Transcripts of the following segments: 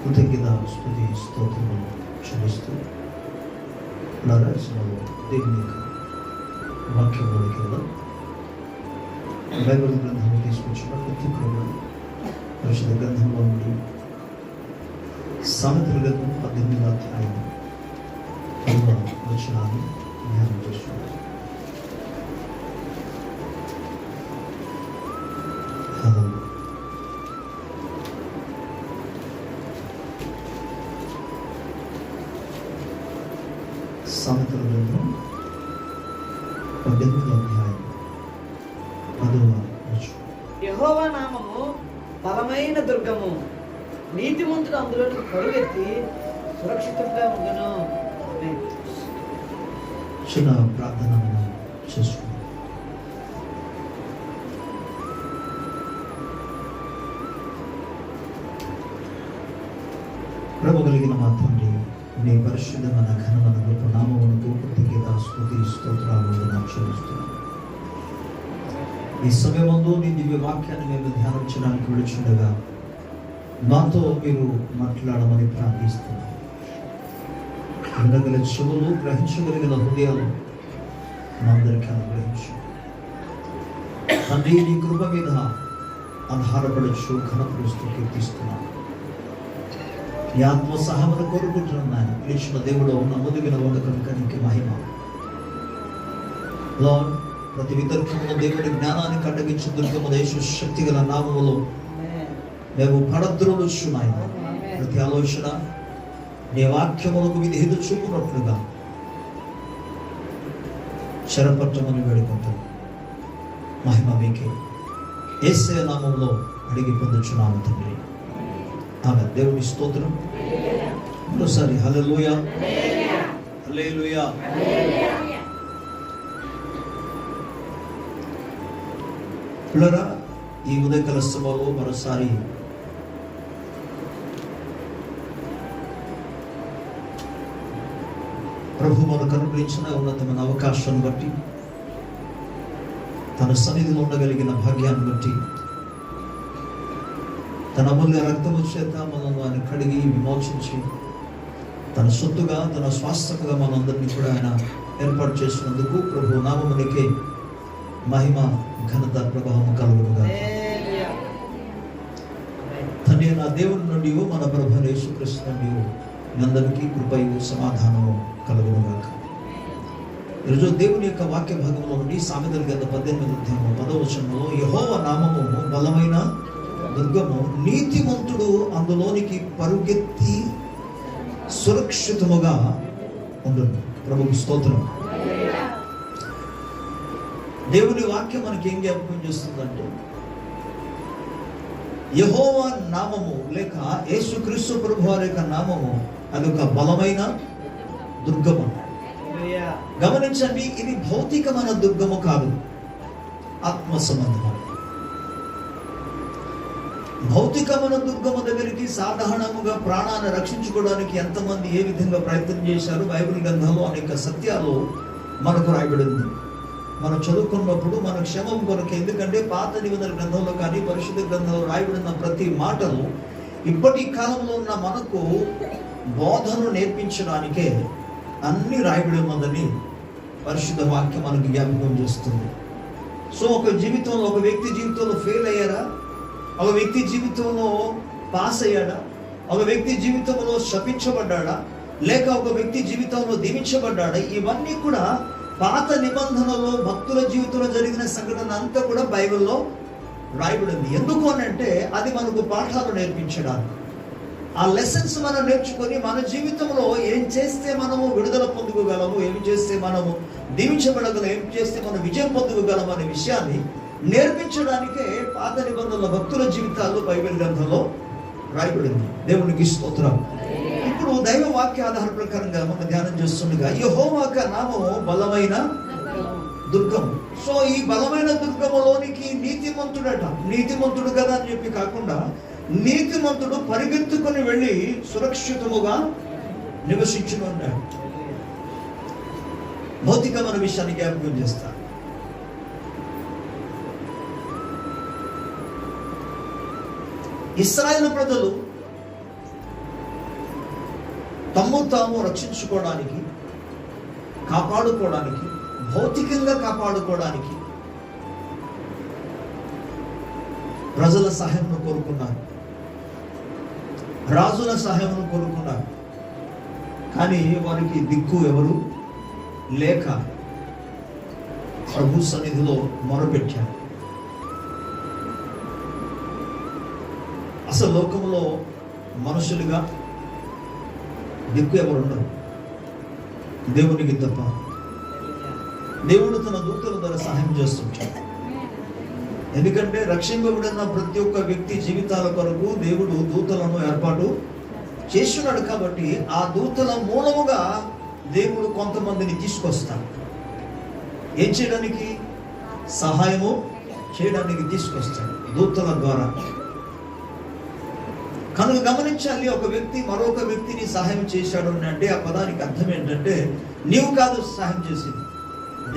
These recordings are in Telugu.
కృతజ్ఞత స్తుతి స్తోత్రములు చెల్లిస్తూ నరసింహలో దేవుని యొక్క వాక్యంలోకి వెళ్దాం. బైబిల్ గ్రంథం తీసుకొచ్చిన ప్రతి ఒక్కరు పరిశుద్ధ గ్రంథంలో నుండి సామెతల గ్రంథం 18వ అధ్యాయం 10వ వచనాన్ని ధ్యానం చేస్తున్నారు. సామెతల గ్రంథం 18వ అధ్యాయం 10వ వచనం. యెహోవా నామము బలమైన దుర్గము, నీతిమంతుడు అందులోకి పరుగెత్తి సురక్షితంగా ఉండును. చిన్న ప్రార్థన మనం చేసుకుందాం. ప్రభు కలిగిన మా తండ్రి, నీ పరిశుద్ధమైన ఘనమైన గొప్ప నామమునకు కృతజ్ఞత స్తుతి స్తోత్రాలు చెల్లిస్తున్నాను. ఈ సమయమందు నీ దివ్య వాక్యాన్ని మేము ధ్యానించడానికి విడుచుండగా మాతో మీరు మాట్లాడమని ప్రార్థిస్తున్నాను. వినగల చెవులు, గ్రహించగలిగిన హృదయాలు మా అందరికీ అనుగ్రహించు తండ్రి. నీ కృప మీద ఆధారపడచ్చు ఘనపరుస్తూ కీర్తిస్తున్నాను. నీ ఆత్మ సహాయమును కోరుకుంటున్నాను. పిలిచిన దేవుడు నమ్మదగిన వాడు కనుక నీకు మహిమ. లార్డ్, ప్రతి వితర్కమును దేవుడి జ్ఞానాన్ని కట్టగించి దుర్గము దేశ శక్తి గల నామములో మేము పడద్రోలుచున్నాయి. ప్రతి ఆలోచన నీ వాక్యములకు విధేయత చూపునట్లుగా శరపట్టమని వేడుకుంటాం. మహిమ మీకే యేసయ్య నామములో అడిగి పొందుచున్నాము తండ్రి. ఆమె. దేవుని స్తోత్రం. మరోసారి హల్లెలూయా, హల్లెలూయా. పిల్లరా, ఈ ఉదయకాల సభలో మరోసారి ప్రభు మనకు అనుగ్రహించిన ఉన్నతమైన అవకాశాన్ని బట్టి, తన సన్నిధిలో ఉండగలిగిన భాగ్యాన్ని బట్టి, తన అమూల్య రక్తము చేత మనల్ని ఆయన కడిగి విమోచించి తన సొత్తుగా, తన స్వాస్థ్యముగా మనందరినీ కూడా ఆయన ఏర్పాటు చేసినందుకు ప్రభు నామమునికే మహిమ, ఘనత, ప్రభావం కలుగునుగా. తండ్రి నా దేవుని నుండి, మన ప్రభు యేసుక్రీస్తు నుండి మీ అందరికీ కృపయు సమాధానము కలుగునుగాక. ఈరోజు దేవుని యొక్క వాక్య భాగంలో నుండి సామెతల గ్రంథం 18వ అధ్యాయం 10వ వచనంలో, యెహోవా నామము బలమైన దుర్గము, నీతిమంతుడు అందులోనికి పరుగెత్తి సురక్షితముగా ఉండును. ప్రభుకి స్తోత్రం. దేవుని వాక్యం మనకి ఏం జ్ఞాపకం చేస్తుందంటే, యెహోవా నామము లేక యేసుక్రీస్తు ప్రభు వారి యొక్క నామము అదొక బలమైన దుర్గము. గమనించండి, ఇది భౌతికమైన దుర్గము కాదు, ఆత్మ సంబంధం. భౌతికమైన దుర్గము దగ్గరికి సాధారణంగా ప్రాణాన్ని రక్షించుకోవడానికి ఎంతమంది ఏ విధంగా ప్రయత్నం చేశారు. బైబిల్ గ్రంథంలో అనేక సత్యాలు మనకు రాయబడింది. మనం చదువుకున్నప్పుడు మన క్షేమం కొరకు, ఎందుకంటే పాత నిబంధన గ్రంథంలో కానీ పరిశుద్ధ గ్రంథంలో రాయబడిన ప్రతి మాటలు ఇప్పటి కాలంలో ఉన్న మనకు బోధను నేర్పించడానికే అన్ని రాయబడి ఉన్నదని పరిశుద్ధ వాక్యం మనకు జ్ఞాపకం చేస్తుంది. సో ఒక వ్యక్తి జీవితంలో ఫెయిల్ అయ్యారా, ఒక వ్యక్తి జీవితంలో పాస్ అయ్యాడా, ఒక వ్యక్తి జీవితంలో శపించబడ్డా, లేక ఒక వ్యక్తి జీవితంలో దీవించబడ్డా, ఇవన్నీ కూడా పాత నిబంధనలో భక్తుల జీవితంలో జరిగిన సంఘటన అంతా కూడా బైబిల్లో రాయబడింది. ఎందుకు అనంటే అది మనకు పాఠాలు నేర్పించడానికి. ఆ లెసన్స్ మనం నేర్చుకొని మన జీవితంలో ఏం చేస్తే మనము విడుదల పొందుకోగలము, ఏం చేస్తే మనము దీవించబడగలం, ఏం చేస్తే మనం విజయం పొందుకోగలం అనే విషయాన్ని నేర్పించడానికే పాత నిబంధనల భక్తుల జీవితాల్లో బైబిల్ గ్రంథంలో రాయబడింది. దేవునికి స్తోత్రం. ఇప్పుడు దైవ వాక్య ఆధార ప్రకారంగా మనం ధ్యానం చేస్తుండగా, యెహోవా నామము బలమైన దుర్గము. సో ఈ బలమైన దుర్గములోనికి నీతిమంతుడట. నీతిమంతుడు కదా అని చెప్పి కాకుండా, నీతిమంతుడు పరిగెత్తుకొని వెళ్ళి సురక్షితముగా నివసించును అన్నాడు. భౌతికమైన విషయాన్ని జ్ఞాపకం చేస్తాడు. ఇశ్రాయేలు ప్రజలు తమ్ము తాము రక్షించుకోవడానికి, కాపాడుకోవడానికి, భౌతికంగా కాపాడుకోవడానికి ప్రజల సహాయం కోరుకున్నారు, రాజుల సహాయం కోరుకున్నారు. కానీ వారికి దిక్కు ఎవరు లేక ప్రభు సన్నిధిలో మొరపెట్టారు. అసలు లోకంలో మనుషులుగా దిక్కు ఎవరు ఉండరు, దేవునికి తప్ప. దేవుడు తన దూతల ద్వారా సహాయం చేస్తుంటాడు. ఎందుకంటే రక్షింపబడిన ప్రతి ఒక్క వ్యక్తి జీవితాల కొరకు దేవుడు దూతలను ఏర్పాటు చేస్తున్నాడు. కాబట్టి ఆ దూతల మూలముగా దేవుడు కొంతమందిని తీసుకొస్తాడు. ఏం చేయడానికి? సహాయము చేయడానికి తీసుకొస్తాడు దూతల ద్వారా. కనుక గమనించాలి, ఒక వ్యక్తి మరొక వ్యక్తిని సహాయం చేశాడు అంటే ఆ పదానికి అర్థం ఏంటంటే నీవు కాదు సహాయం చేసింది,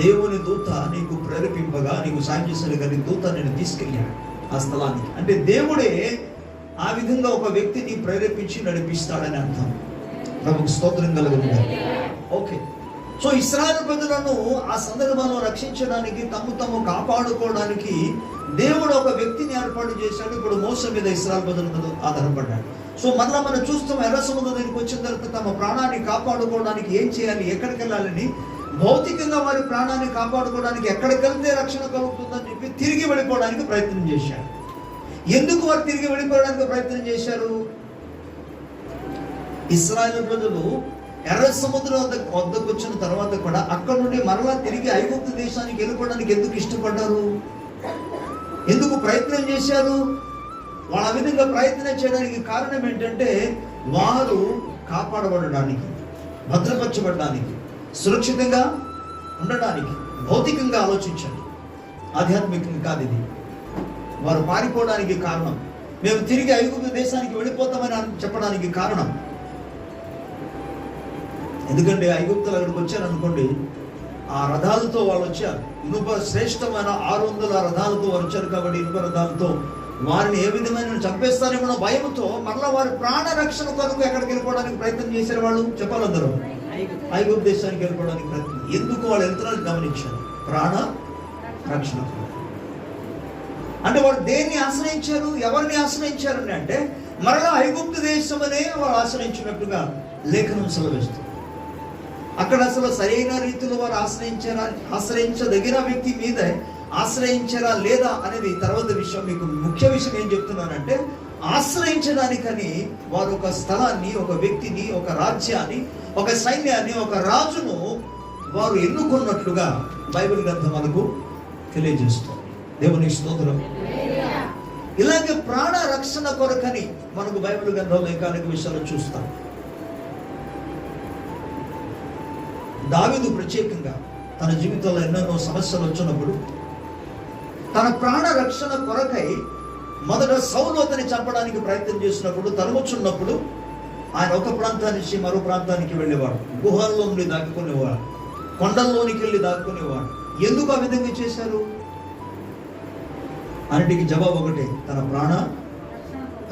దేవుని దూత నీకు ప్రేరేపింపగా నీకు సాయం చేశాడు. కానీ దూత నేను తీసుకెళ్ళాడు ఆ స్థలానికి. అంటే దేవుడే ఆ విధంగా ఒక వ్యక్తిని ప్రేరేపించి నడిపిస్తాడని అర్థం. ప్రభుకు స్తోత్రం కలుగుతుంది. ఓకే, సో ఇశ్రాయేలు ప్రజలను ఆ సందర్భంలో రక్షించడానికి, తమ్ము కాపాడుకోవడానికి దేవుడు ఒక వ్యక్తిని ఏర్పాటు చేశాడు. ఇప్పుడు మోసే మీద ఇశ్రాయేలు ప్రజలు ఆధారపడ్డాడు. సో మరలా మనం చూస్తాం, ఎర్ర సముద్రం దగ్గరికి వచ్చిన తర్వాత తమ ప్రాణాన్ని కాపాడుకోవడానికి ఏం చేయాలి, ఎక్కడికి వెళ్ళాలని, భౌతికంగా వారి ప్రాణాన్ని కాపాడుకోవడానికి ఎక్కడికి వెళ్తే రక్షణ కలుగుతుందని చెప్పి తిరిగి వెళ్ళిపోవడానికి ప్రయత్నం చేశారు. ఎందుకు వారు తిరిగి వెళ్ళిపోవడానికి ప్రయత్నం చేశారు? ఇశ్రాయేలు ప్రజలు ఎర్ర సముద్రం వద్దకు వచ్చిన తర్వాత కూడా అక్కడ నుండి మరలా తిరిగి ఐగుప్తు దేశానికి వెళ్ళిపోవడానికి ఎందుకు ఇష్టపడ్డారు, ఎందుకు ప్రయత్నం చేశారు? వాళ్ళ విధంగా ప్రయత్నం చేయడానికి కారణం ఏంటంటే వారు కాపాడబడడానికి, భద్రపరచబడడానికి, సురక్షితంగా ఉండడానికి. భౌతికంగా ఆలోచించండి, ఆధ్యాత్మికంగా కాదు ఇది. వారు పారిపోవడానికి కారణం, మేము తిరిగి ఐగుప్తు దేశానికి వెళ్ళిపోతామని చెప్పడానికి కారణం. ఎందుకంటే ఐగుప్తులు అక్కడికి వచ్చారనుకోండి, ఆ రథాలతో వాళ్ళు వచ్చారు. ఇనుప శ్రేష్టమైన 600 రథాలతో వారు వచ్చారు. కాబట్టి ఇనుప రథాలతో వారిని ఏ విధమైన చంపేస్తారేమో భయంతో మరలా వారి ప్రాణ రక్షణ కొరకు ఎక్కడికి వెళ్ళిపోవడానికి ప్రయత్నం చేశారు వాళ్ళు? చెప్పాలి అందరూ, ఐగుప్తు దేశానికి వెళ్ళిపోవడానికి ప్రయత్నం. ఎందుకు వాళ్ళు వెళ్తున్నారని గమనించారు, ప్రాణ రక్షణ. అంటే వారు దేన్ని ఆశ్రయించారు, ఎవరిని ఆశ్రయించారు అంటే మరలా ఐగుప్తు దేశం అనే వారు ఆశ్రయించినట్టుగా లేఖనం సెలవిస్తుంది. అక్కడ అసలు సరైన రీతిలో వారు ఆశ్రయించదగిన వ్యక్తి మీద ఆశ్రయించారా లేదా అనేది తర్వాత విషయం. మీకు ముఖ్య విషయం ఏం చెప్తున్నానంటే, ఆశ్రయించడానికని వారు ఒక స్థలాన్ని, ఒక వ్యక్తిని, ఒక రాజ్యాన్ని, ఒక సైన్యాన్ని, ఒక రాజును వారు ఎన్నుకున్నట్లుగా బైబిల్ గ్రంథం మనకు తెలియజేస్తుంది. దేవుని స్తోత్రం. ఇలాగే ప్రాణ రక్షణ కొరకని మనకు బైబిల్ గ్రంథంలో ఇంకా అనేక విషయాలు చూస్తాం. దావీదు ప్రత్యేకంగా తన జీవితంలో ఎన్నెన్నో సమస్యలు వచ్చినప్పుడు తన ప్రాణ రక్షణ కొరకై మొదట సౌలు అతన్ని చంపడానికి ప్రయత్నం చేసినప్పుడు, తరుముచున్నప్పుడు ఆయన ఒక ప్రాంతాన్ని నుంచి మరో ప్రాంతానికి వెళ్ళేవాడు, గుహల్లో నుండి దాక్కునేవాడు, కొండల్లోనికి వెళ్ళి దాక్కునేవాడు. ఎందుకు ఆ విధంగా చేశారు? అన్నిటికీ జవాబు ఒకటే, తన ప్రాణ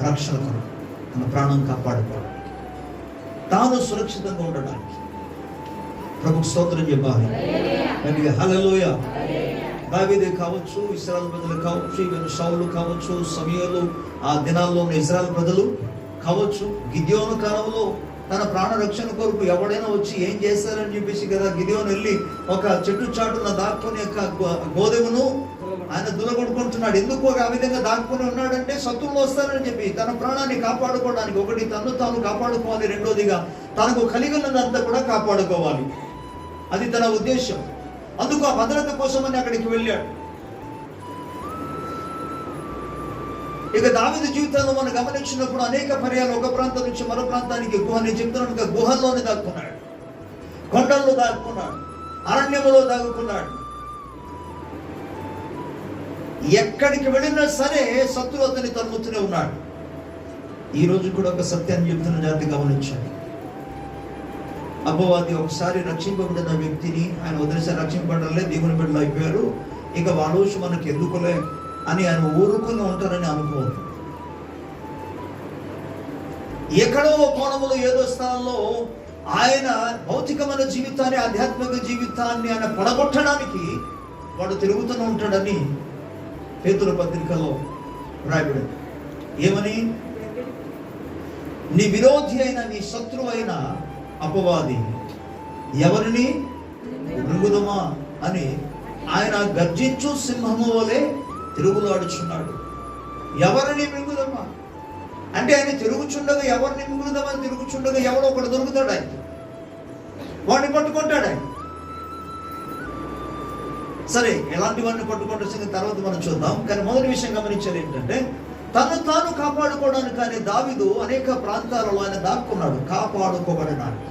రక్షణ కొరకు, తన ప్రాణం కాపాడుకోవడానికి, తాను సురక్షితంగా ఉండడానికి. ప్రభుకు స్తోత్రం చెప్పాలి. హల్లెలూయా. దావీదే కావచ్చు, ఇశ్రాయేలు ప్రజలు కావచ్చు, ఈవెన్ సౌలు కావచ్చు, సమూయేలు, ఆ దినాల్లో ఉన్న ఇశ్రాయేలు ప్రజలు కావచ్చు, గిద్యోను కాలంలో తన ప్రాణ రక్షణ కొరకు ఎవడైనా వచ్చి ఏం చేస్తారని చెప్పేసి కదా గిద్యోను వెళ్ళి ఒక చెట్టు చాటున దాక్కుని యొక్క గోధుమను ఆయన దులగొట్టుకుంటున్నాడు. ఎందుకు ఆ విధంగా దాక్కుని ఉన్నాడంటే శత్రువులు వస్తారని చెప్పి తన ప్రాణాన్ని కాపాడుకోవడానికి. ఒకటి తను తాను కాపాడుకోవాలి, రెండోదిగా తనకు కలిగి ఉన్నదంతా కూడా కాపాడుకోవాలి. అది తన ఉద్దేశం. అందుకు ఆ భద్రత కోసమని అక్కడికి వెళ్ళాడు. ఇక దావీదు జీవితంలో మనం గమనించినప్పుడు అనేక పర్యాలు ఒక ప్రాంతం నుంచి మరో ప్రాంతానికి నేను చెప్తున్నాను, గుహల్లోనే దాక్కున్నాడు, కొండల్లో దాక్కున్నాడు, అరణ్యములో దాక్కున్నాడు. ఎక్కడికి వెళ్ళినా సరే శత్రువు అతన్ని తరుముతూనే ఉన్నాడు. ఈ రోజు కూడా ఒక సత్యాన్ని చెప్తున్న జాతి గమనించాలి. అపవాది ఒకసారి రక్షింపబడిన వ్యక్తిని ఆయన వదిలేసారి, రక్షింపబడలే, దేవుని బిడ్డలు అయిపోయారు, ఇక వాళ్ళ మనకు ఎందుకులే అని ఆయన ఊరుకుని ఉంటారని అనుకోవద్దు. ఎక్కడో కోణములో ఏదో స్థానంలో ఆయన భౌతికమైన జీవితాన్ని, ఆధ్యాత్మిక జీవితాన్ని ఆయన పడగొట్టడానికి వాడు తిరుగుతూనే ఉంటాడని పేతురు పత్రికలో రాయబడింది. ఏమని? నీ విరోధి అయిన, నీ శత్రువు అయిన అపవాది ఎవరిని మృంగుదమా అని ఆయన గర్జించు సింహము వలె తిరుగులాడుచున్నాడు. ఎవరిని మృంగుదమా అంటే ఆయన తిరుగుచుండగా ఎవరిని మృంగుదమని తిరుగుచుండగా ఎవడో ఒకడు దొరుకుతాడు, ఆయన వాడిని పట్టుకుంటాడు ఆయన. సరే, ఎలాంటి వాడిని పట్టుకుంటే తర్వాత మనం చూద్దాం. కానీ మొదటి విషయం గమనించాలి ఏంటంటే, తను తాను కాపాడుకోవడానికి కానీ దావీదు అనేక ప్రాంతాలలో ఆయన దాక్కున్నాడు కాపాడుకోబడడానికి.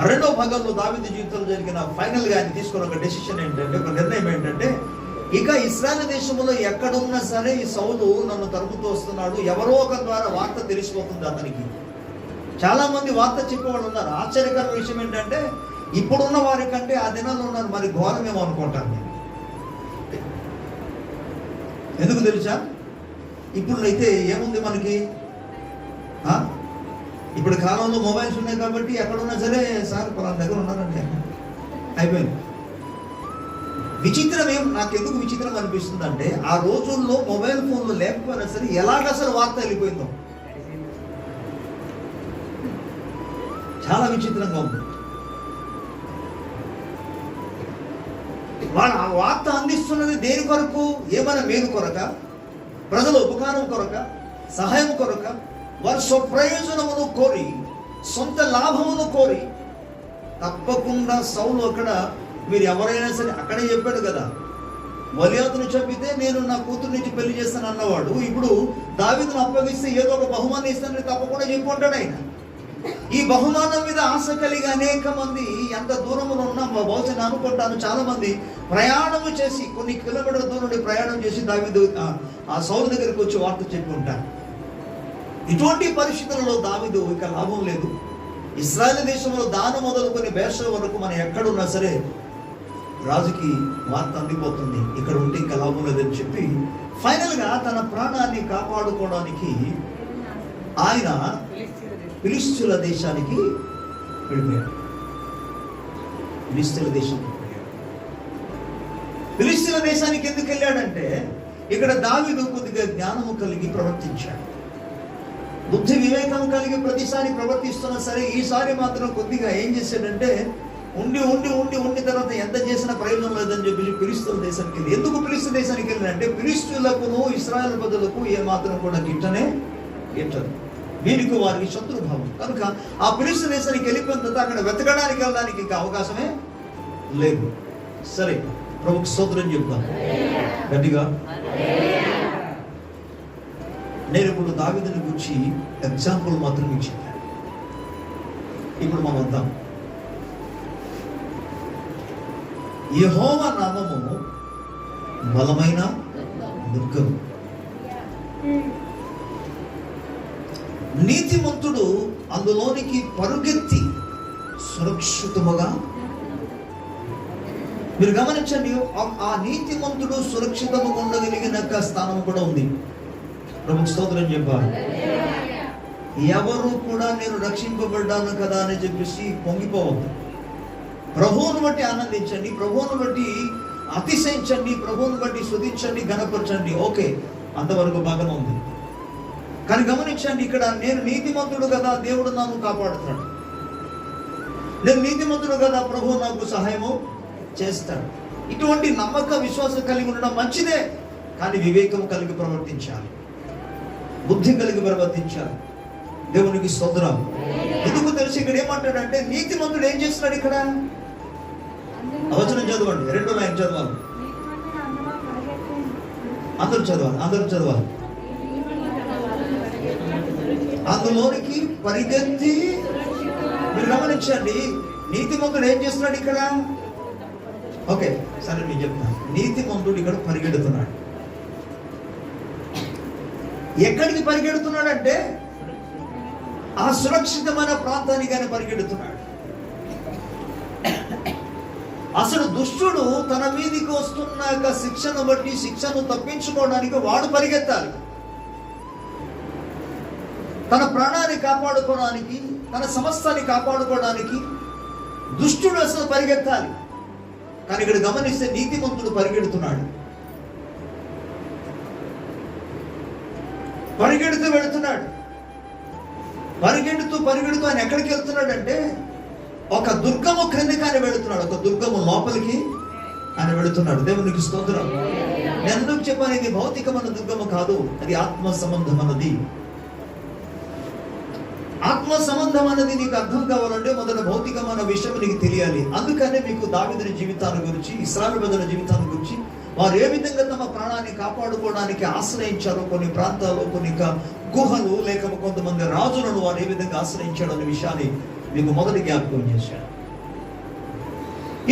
రెండో భాగంలో దావీదు జీవితంలో జరిగిన ఫైనల్గా ఆయన తీసుకున్న ఒక డెసిషన్ ఏంటంటే, ఒక నిర్ణయం ఏంటంటే, ఇక ఇశ్రాయేలు దేశంలో ఎక్కడున్నా సరే ఈ సౌలు నన్ను తరుముతూ వస్తున్నాడు, ఎవరో ఒక ద్వారా వార్త తెలిసిపోతుంది అతనికి. చాలా మంది వార్త చెప్పేవాళ్ళు ఉన్నారు. ఆశ్చర్యకర విషయం ఏంటంటే, ఇప్పుడున్న వారి కంటే ఆ దినాల్లో ఉన్నారు మరి ఘోరమేమో అనుకుంటాను నేను. ఎందుకు తెలుసా? ఇప్పుడు అయితే ఏముంది మనకి, ఇప్పుడు కాలంలో మొబైల్స్ ఉన్నాయి కాబట్టి ఎక్కడున్నా సరే సార్ పలానా దగ్గర ఉన్నారంటే అయిపోయింది. విచిత్రం నాకు ఎందుకు విచిత్రం అనిపిస్తుంది అంటే, ఆ రోజుల్లో మొబైల్ ఫోన్లు లేకపోయినా సరే ఎలాగ అసలు వార్త వెళ్ళిపోయిందో చాలా విచిత్రంగా ఉంది. వాళ్ళు ఆ వార్త అందిస్తున్నది దేని కొరకు? ఏమైనా మేలు కొరక, ప్రజల ఉపకారం కొరక, సహాయం కొరక, వారి స్వప్రయోజనమును కోరి, సొంత లాభమును కోరి. తప్పకుండా సౌలు అక్కడ, మీరు ఎవరైనా సరే, అక్కడే చెప్పాడు కదా, గొలియాతును చంపితే నేను నా కూతురు నుంచి పెళ్లి చేస్తాను అన్నవాడు ఇప్పుడు దావీదును అప్పగిస్తే ఏదో ఒక బహుమానం ఇస్తానని తప్పకుండా చెప్పుకుంటాడు ఆయన. ఈ బహుమానం మీద ఆశ కలిగి అనేక మంది ఎంత దూరంలో ఉన్నా, బహుశా అనుకుంటాను చాలా మంది ప్రయాణము చేసి, కొన్ని కిలోమీటర్ల దూరం నుండి ప్రయాణం చేసి దావీదు ఆ సౌలు దగ్గరికి వచ్చి వార్త చెప్పి ఉంటారు. ఇటువంటి పరిస్థితులలో దావీదు ఇక లాభం లేదు. ఇశ్రాయేలు దేశంలో దాని మొదలుకొని బేర్షెబా వరకు మనం ఎక్కడున్నా సరే రాజుకి వార్త అందిపోతుంది, ఇక్కడ ఉంటే ఇంకా లాభం లేదని చెప్పి ఫైనల్గా తన ప్రాణాన్ని కాపాడుకోవడానికి ఆయన ఫిలిష్తీయుల దేశానికి వెళ్ళిపోయాడు. ఫిలిష్తీయుల దేశానికి వెళ్ళాడు. ఫిలిష్తీయుల దేశానికి ఎందుకు వెళ్ళాడంటే, ఇక్కడ దావీదు కొద్దిగా జ్ఞానము కలిగి ప్రవర్తించాడు, బుద్ధి వివేకం కలిగి ప్రతిసారి ప్రవర్తిస్తున్నా సరే ఈసారి మాత్రం కొద్దిగా ఏం చేశాడంటే, ఉండి ఉండి ఉండి ఉండి తర్వాత ఎంత చేసినా ప్రయోజనం లేదని చెప్పేసి ఫిలిష్తీయుల దేశానికి వెళ్ళి. ఎందుకు ఫిలిష్తీయుల దేశానికి వెళ్ళినంటే, ఫిలిష్తీయులకును ఇశ్రాయేలు ప్రజలకు ఏ మాత్రం కూడా గిట్టదు, వీరికి వారికి శత్రుభావం కనుక ఆ ఫిలిష్తీయుల దేశానికి వెళ్ళిపోయిన తర్వాత అక్కడ వెతకడానికి వెళ్ళడానికి ఇంకా అవకాశమే లేదు. సరే, ప్రభుకి స్తోత్రం చెప్తాం గట్టిగా. నేను ఇప్పుడు దావీదుని గురించి ఎగ్జాంపుల్ మాత్రం మీకు చెప్పాను. ఇప్పుడు మనం వద్దాం. యెహోవా నామము బలమైన దుర్గము, నీతిమంతుడు అందులోనికి పరుగెత్తి సురక్షితముగా. మీరు గమనించండి, ఆ నీతిమంతుడు సురక్షితముగా ఉండగలిగిన స్థానం కూడా ఉంది. ప్రభుకు స్తోత్రం చెప్పాలి. ఎవరు కూడా నేను రక్షింపబడ్డాను కదా అని చెప్పేసి పొంగిపోవద్దు. ప్రభువును బట్టి ఆనందించండి, ప్రభువును బట్టి అతిశయించండి, ప్రభువును బట్టి స్తుతించండి, ఘనపరచండి. ఓకే, అంతవరకు బాగానే ఉంది. కానీ గమనించండి, ఇక్కడ నేను నీతిమంతుడు కదా, దేవుడు నన్ను కాపాడుతాడు, నేను నీతిమంతుడు కదా, ప్రభువు నాకు సహాయము చేస్తాడు. ఇటువంటి నమ్మక విశ్వాసం కలిగి ఉండడం మంచిదే, కానీ వివేకం కలిగి ప్రవర్తించాలి, బుద్ధి కలిగి ప్రవర్తించాలి. దేవునికి స్తోత్రం. ఎందుకు తెలిసి ఇక్కడ ఏమంటాడంటే, నీతిమంతుడు ఏం చేస్తున్నాడు? ఇక్కడ వచనం చదవండి, 2వ లైన్ చదవాలి, అందరూ చదవాలి. అందులోనికి పరిగెత్తి. మీరు గమనించండి, నీతిమంతుడు ఏం చేస్తున్నాడు ఇక్కడ? ఓకే, సరే నేను చెప్తాను. నీతిమంతుడు ఇక్కడ పరిగెడుతున్నాడు. ఎక్కడికి పరిగెడుతున్నాడంటే, ఆ సురక్షితమైన ప్రాంతానికి ఆయన పరిగెడుతున్నాడు. అసలు దుష్టుడు తన మీదికి వస్తున్న శిక్షను బట్టి శిక్షను తప్పించుకోవడానికి వాడు పరిగెత్తాలి. తన ప్రాణాన్ని కాపాడుకోవడానికి, తన సమస్తాన్ని కాపాడుకోవడానికి దుష్టుడు అసలు పరిగెత్తాలి. కానీ ఇక్కడ గమనిస్తే నీతిమంతుడు పరిగెడుతున్నాడు, పరిగెడుతూ వెళుతున్నాడు. పరిగెడుతూ ఆయన ఎక్కడికి వెళ్తున్నాడంటే ఒక దుర్గము క్రిందికి ఆయన వెళుతున్నాడు, ఒక దుర్గము లోపలికి ఆయన వెళుతున్నాడు. దేవునికి స్తోత్రం. నేను ఎందుకు చెప్పాను, ఇది భౌతికమైన దుర్గము కాదు, అది ఆత్మ సంబంధం అన్నది. ఆత్మ సంబంధం అన్నది నీకు అర్థం కావాలంటే మొదట భౌతికమైన విషయం నీకు తెలియాలి. అందుకనే మీకు దావీదుని జీవితాన్ని గురించి, ఇశ్రాయేలు ప్రజల జీవితాన్ని గురించి, వారు ఏ విధంగా తమ ప్రాణాన్ని కాపాడుకోవడానికి ఆశ్రయించారో, కొన్ని ప్రాంతాల్లో కొన్ని గుహలు లేక కొంతమంది రాజులను వారు ఏ విధంగా ఆశ్రయించాడు అనే విషయాన్ని మీకు మొదటి జ్ఞాపకం చేశాడు.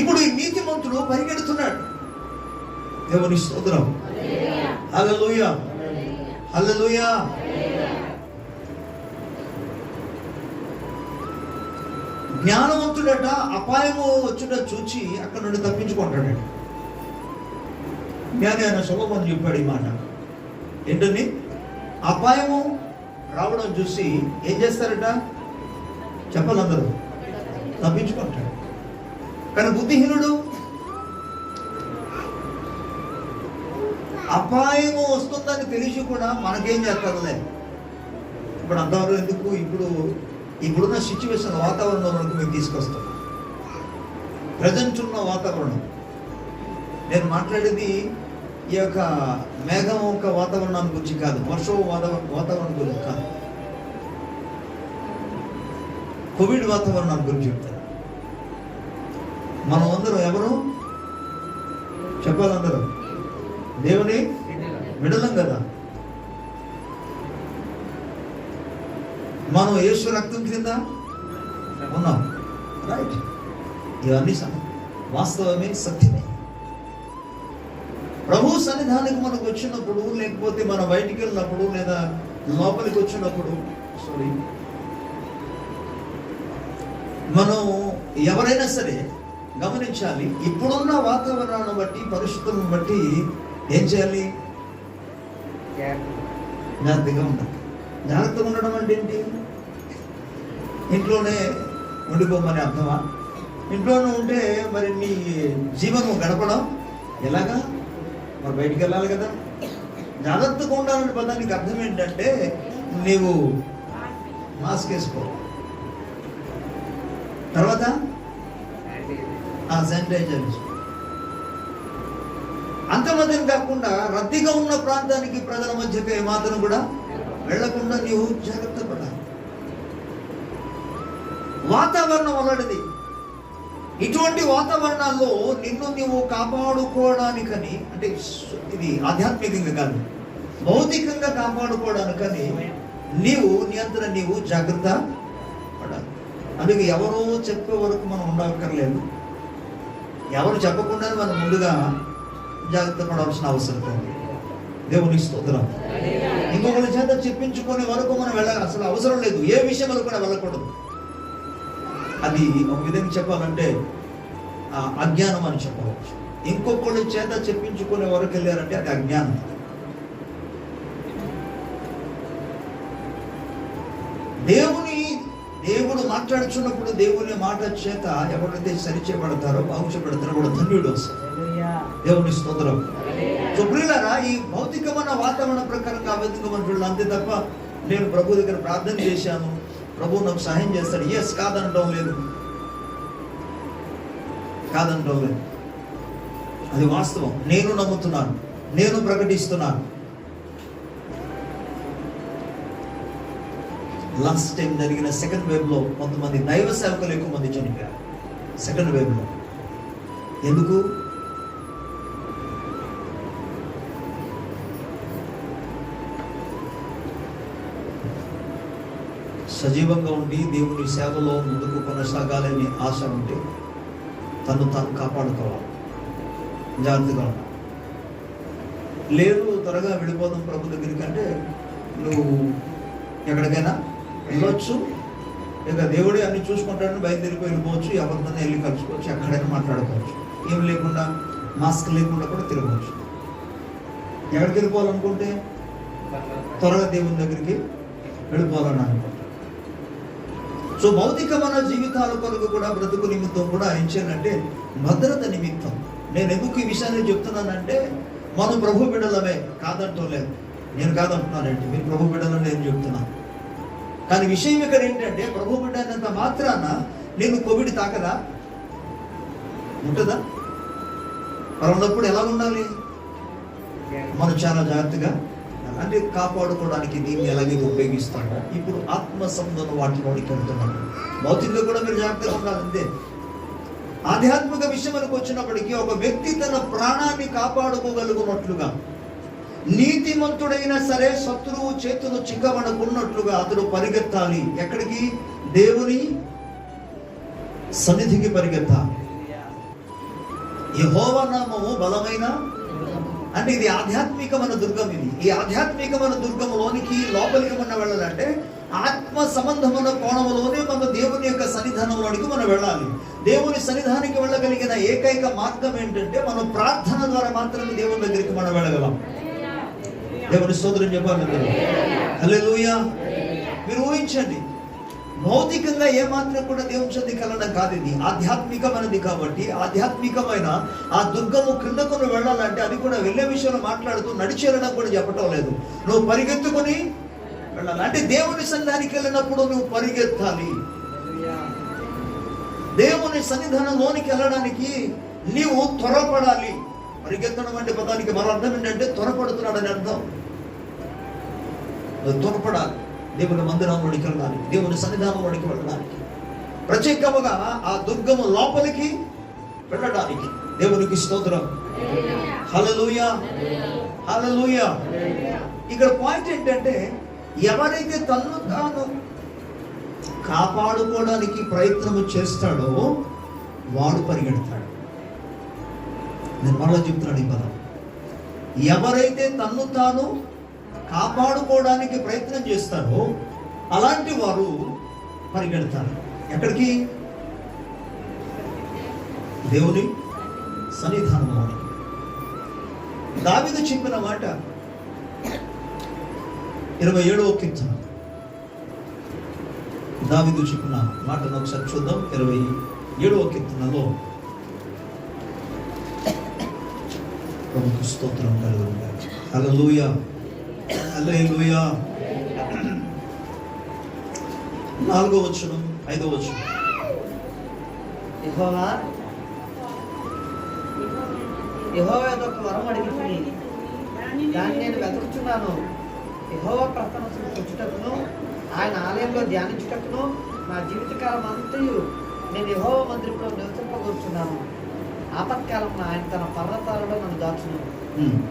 ఇప్పుడు ఈ నీతిమంతుడు పరిగెడుతున్నాడు. దేవుని స్తోత్రం. హల్లెలూయా, హల్లెలూయా. జ్ఞానవంతుడట అపాయము వచ్చుట చూచి అక్కడ నుండి తప్పించుకుంటాడట. జ్ఞాని ఆయన సొలొమోను చెప్పాడు ఈ మాట. ఏంటని? అపాయము రావడం చూసి ఏం చేస్తారట? చెప్పాలి అందరూ, తప్పించుకుంటాడు. కానీ బుద్ధిహీనుడు అపాయము వస్తుందని తెలిసి కూడా మనకేం చేస్తారులే, ఇప్పుడు అంతవరకు ఎందుకు, ఇప్పుడున్న సిచ్యువేషన్ వాతావరణంలోకి మేము తీసుకొస్తాం. ప్రజెంట్ ఉన్న వాతావరణం, నేను మాట్లాడేది ఈ యొక్క మేఘం యొక్క వాతావరణాన్ని గురించి కాదు, వర్షం వాతావరణం గురించి కాదు, కోవిడ్ వాతావరణాన్ని గురించి చెప్తాను. మనం అందరం ఎవరు చెప్పాలందరూ? దేవుని విడలం కదా. మనం యేసు రక్తం కింద ఉన్నాం, రైట్? ఇవన్నీ వాస్తవమే, సత్యమే. ప్రభు సన్నిధానికి మనకు వచ్చినప్పుడు, లేకపోతే మనం బయటికి వెళ్ళినప్పుడు, లేదా లోపలికి వచ్చినప్పుడు, మనం ఎవరైనా సరే గమనించాలి, ఇప్పుడున్న వాతావరణాన్ని బట్టి, పరిస్థితులను బట్టి ఏం చేయాలి? జాగ్రత్తగా ఉండాలి. జాగ్రత్తగా ఉండడం అంటే ఏంటి? ఇంట్లోనే ఉండిపోమని అర్థమా? ఇంట్లోనే ఉంటే మరి నీ జీవనం గడపడం ఎలాగా? మరి బయటికి వెళ్ళాలి కదా. జాగ్రత్తగా ఉండాలనే పదానికి అర్థం ఏంటంటే, నీవు మాస్క్ వేసుకో, తర్వాత శానిటైజర్ వేసుకో. అంతమందిని కాకుండా రద్దీగా ఉన్న ప్రాంతానికి, ప్రజల మధ్యకి ఏమాత్రం కూడా వెళ్లకుండా నీవు జాగ్రత్త పడాలి. వాతావరణం అలాంటిది. ఇటువంటి వాతావరణాల్లో నిన్ను నీవు కాపాడుకోవడానికని, అంటే ఇది ఆధ్యాత్మికంగా కాదు, భౌతికంగా కాపాడుకోవడానికని నీవు నీ అంతటా నీవు జాగ్రత్త పడాలి. అందుకే ఎవరో చెప్పే వరకు మనం ఉండక్కర్లేదు, ఎవరు చెప్పకుండా మనం ముందుగా జాగ్రత్త పడాల్సిన అవసరం ఉంది. దేవుని స్తోత్రం. ఇంకొకరి చేత చెప్పించుకునే వరకు మనం అసలు అవసరం లేదు, ఏ విషయంలో కూడా వెళ్ళకూడదు. అది ఒక విధంగా చెప్పాలంటే అజ్ఞానం అని చెప్పవచ్చు. ఇంకొకరి చేత చెప్పించుకునే వరకు వెళ్ళారంటే అది అజ్ఞానం. దేవుడు మాట్లాడుచున్నప్పుడు దేవుని మాట చేత ఎవరైతే సరిచేయబడతారో, బాగుచేయబడతారో కూడా ధన్యుడు వస్తారు. దేవుని స్తోత్రం. సో ప్రియులారా, ఈ భౌతికమైన వాతావరణం ప్రకారంగా వెతుకమని అంతే తప్ప నేను ప్రభు దగ్గర ప్రార్థన చేశాను, ప్రభు నాకు సహాయం చేస్తాడు, ఎస్ కాదనడం లేదు, అది వాస్తవం. నేను నమ్ముతున్నాను, నేను ప్రకటిస్తున్నాను. లాస్ట్ టైం జరిగిన సెకండ్ వేవ్ లో కొంతమంది దైవ సేవకులు ఎక్కువ మంది చనిపోయారు. సెకండ్ వేవ్ లో ఎందుకు? సజీవంగా ఉండి దేవుని సేవలో ముందుకు కొనసాగాలని ఆశ ఉంటే తను తాను కాపాడుకోవాలి, జాగ్రత్తగా ఉండాలి. లేదు త్వరగా వెళ్ళిపోదాం ప్రభు దగ్గరికి అంటే నువ్వు ఎక్కడికైనా వెళ్ళొచ్చు, ఇక దేవుడే అన్ని చూసుకుంటాడని బయలుదేరిపోయి వెళ్ళిపోవచ్చు, ఎవరితో వెళ్ళి కలుసుకోవచ్చు, ఎక్కడైనా మాట్లాడుకోవచ్చు, ఏం లేకుండా మాస్క్ లేకుండా కూడా తిరగవచ్చు. ఎక్కడికి వెళ్ళిపోవాలనుకుంటే త్వరగా దేవుని దగ్గరికి వెళ్ళిపోవాలని అనుకుంటాం. సో భౌతికమైన జీవితాల కొరకు కూడా, బ్రతుకు నిమిత్తం కూడా ఏం చేయాలంటే భద్రత నిమిత్తం. నేను ఎందుకు ఈ విషయాన్ని చెప్తున్నానంటే, మనం ప్రభు బిడ్డలమే, కాదంటలేదు, నేను కాదంటున్నానంటే, మీరు ప్రభు బిడ్డలని నేను చెప్తున్నాను. కానీ విషయం ఇక్కడ ఏంటంటే, ప్రభు బిడ్డ అయినంత మాత్రాన నేను కోవిడ్ తాకదా ఉంటుందా? మరి ఉన్నప్పుడు ఎలా ఉండాలి? మనం చాలా జాగ్రత్తగా అంటే కాపాడుకోవడానికి దీన్ని ఎలాగే ఉపయోగిస్తాము. ఇప్పుడు ఆత్మ సంబంధం వాటిలోనికి వెళ్తున్నాము. భౌతికంగా కూడా మీరు జాగ్రత్తగా ఉండాలి అంతే. ఆధ్యాత్మిక విషయానికి వచ్చినప్పటికీ ఒక వ్యక్తి తన ప్రాణాన్ని కాపాడుకోగలుగున్నట్లుగా, నీతిమంతుడైనా సరే శత్రువు చేతులు చిక్కబడకున్నట్లుగా అతడు పరిగెత్తాలి. ఎక్కడికి? దేవుని సన్నిధికి పరిగెత్తాలి. యెహోవా నామము బలమైన, అంటే ఇది ఆధ్యాత్మికమైన దుర్గం. ఇది ఈ ఆధ్యాత్మికమైన దుర్గంలోనికి లోపలికి మనం వెళ్ళాలంటే ఆత్మ సంబంధమైన కోణంలోనే మనం దేవుని యొక్క సన్నిధానంలోనికి మనం వెళ్ళాలి. దేవుని సన్నిధానానికి వెళ్ళగలిగిన ఏకైక మార్గం ఏంటంటే మనం ప్రార్థన ద్వారా మాత్రమే దేవుని దగ్గరికి మనం వెళ్ళగలం. దేవుని స్తోత్రం చెప్పాలి. హల్లెలూయా. మీరు ఊహించండి, భౌతికంగా ఏమాత్రం కూడా దేవుని సన్నిధికి వెళ్ళడం కాదు. ఇది ఆధ్యాత్మికమైనది కాబట్టి ఆధ్యాత్మికమైన ఆ దుర్గము క్రిందకు వెళ్ళాలంటే అది కూడా వెళ్ళే విషయంలో మాట్లాడుతూ నడిచేయడం కూడా చెప్పటం లేదు. నువ్వు పరిగెత్తుకొని వెళ్ళాలి. అంటే దేవుని సన్నిధానికి వెళ్ళినప్పుడు నువ్వు పరిగెత్తాలి. దేవుని సన్నిధానంలోనికి వెళ్ళడానికి నీవు త్వరపడాలి. పరిగెత్తడం అంటే పదానికి మరో అర్థం ఏంటంటే త్వరపడుతున్నాడని అర్థం. త్వరపడాలి. దేవుని మందిరంలోనికి వెళ్ళడానికి, దేవుని సన్నిధానంలోనికి వెళ్ళడానికి, ప్రత్యేకముగా ఆ దుర్గము లోపలికి వెళ్ళడానికి. దేవునికి స్తోత్రం. హల్లెలూయా, హల్లెలూయా. ఇక్కడ పాయింట్ ఏంటంటే, ఎవరైతే తన్ను తాను కాపాడుకోవడానికి ప్రయత్నం చేస్తాడో వాడు పరిగెడతాడు. నేను మరలా చెప్తున్నాను ఈ పదం. ఎవరైతే తన్ను తాను కాపాడుకోవడానికి ప్రయత్నం చేస్తారో అలాంటి వారు పరిగెడతారు. ఎక్కడికి? దేవుని సన్నిధానంలోనికి. దావీదు చెప్పిన మాట 27వ కీర్తన. దావీదు చెప్పిన మాటను ఒకసారి చూద్దాం. 27వ కీర్తనలో ప్రభువుకు స్తోత్రం కలుగును. హల్లెలూయా, హల్లెలూయా. 4వ వచనం, 5వ వచనం. యెహోవా ఒక వరం అడిగి దాన్ని నేను వెతుకుచున్నాను. యెహోవా ప్రసన్నతను చూచుటకును ఆయన ఆలయంలో ధ్యానించుటకును నా జీవితకాలం అంతయు నేను యెహోవా మందిరంలో నివసింపగోరుచున్నాను. ఆపత్కాలంలో ఆయన తన పర్వతాలలో నన్ను దాచును,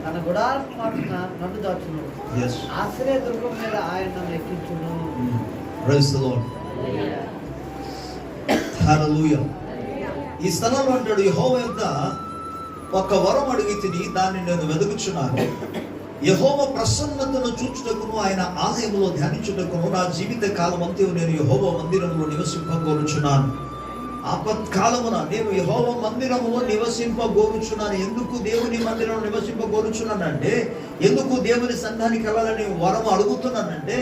తన గుడారం మాటున నన్ను దాచును. ఆశ్రయ దుర్గం మీద ఆయన నన్ను ఎక్కించును. Praise the Lord. Hallelujah. ఈ స్థలంలో అంటాడు, యెహోవా యొద్ద ఒక వరం అడిగి తిని దాన్ని నేను వెతుకుచున్నాను. యెహోవా ప్రసన్నతను చూచుటకును ఆయన ఆలయంలో ధ్యానించుటకును నా జీవిత కాలం అంతా నేను యెహోవా మందిరంలో నివసింపగోరుచున్నాను. ఆపత్కాలమున నేను యెహోవా మందిరములో నివసింపగోరుచున్నాను. ఎందుకు దేవుని మందిరంలో నివసింపగోరుచున్నానంటే, ఎందుకు దేవుని సన్నిధానికి వెళ్ళాలని వరం అడుగుతున్నానంటే,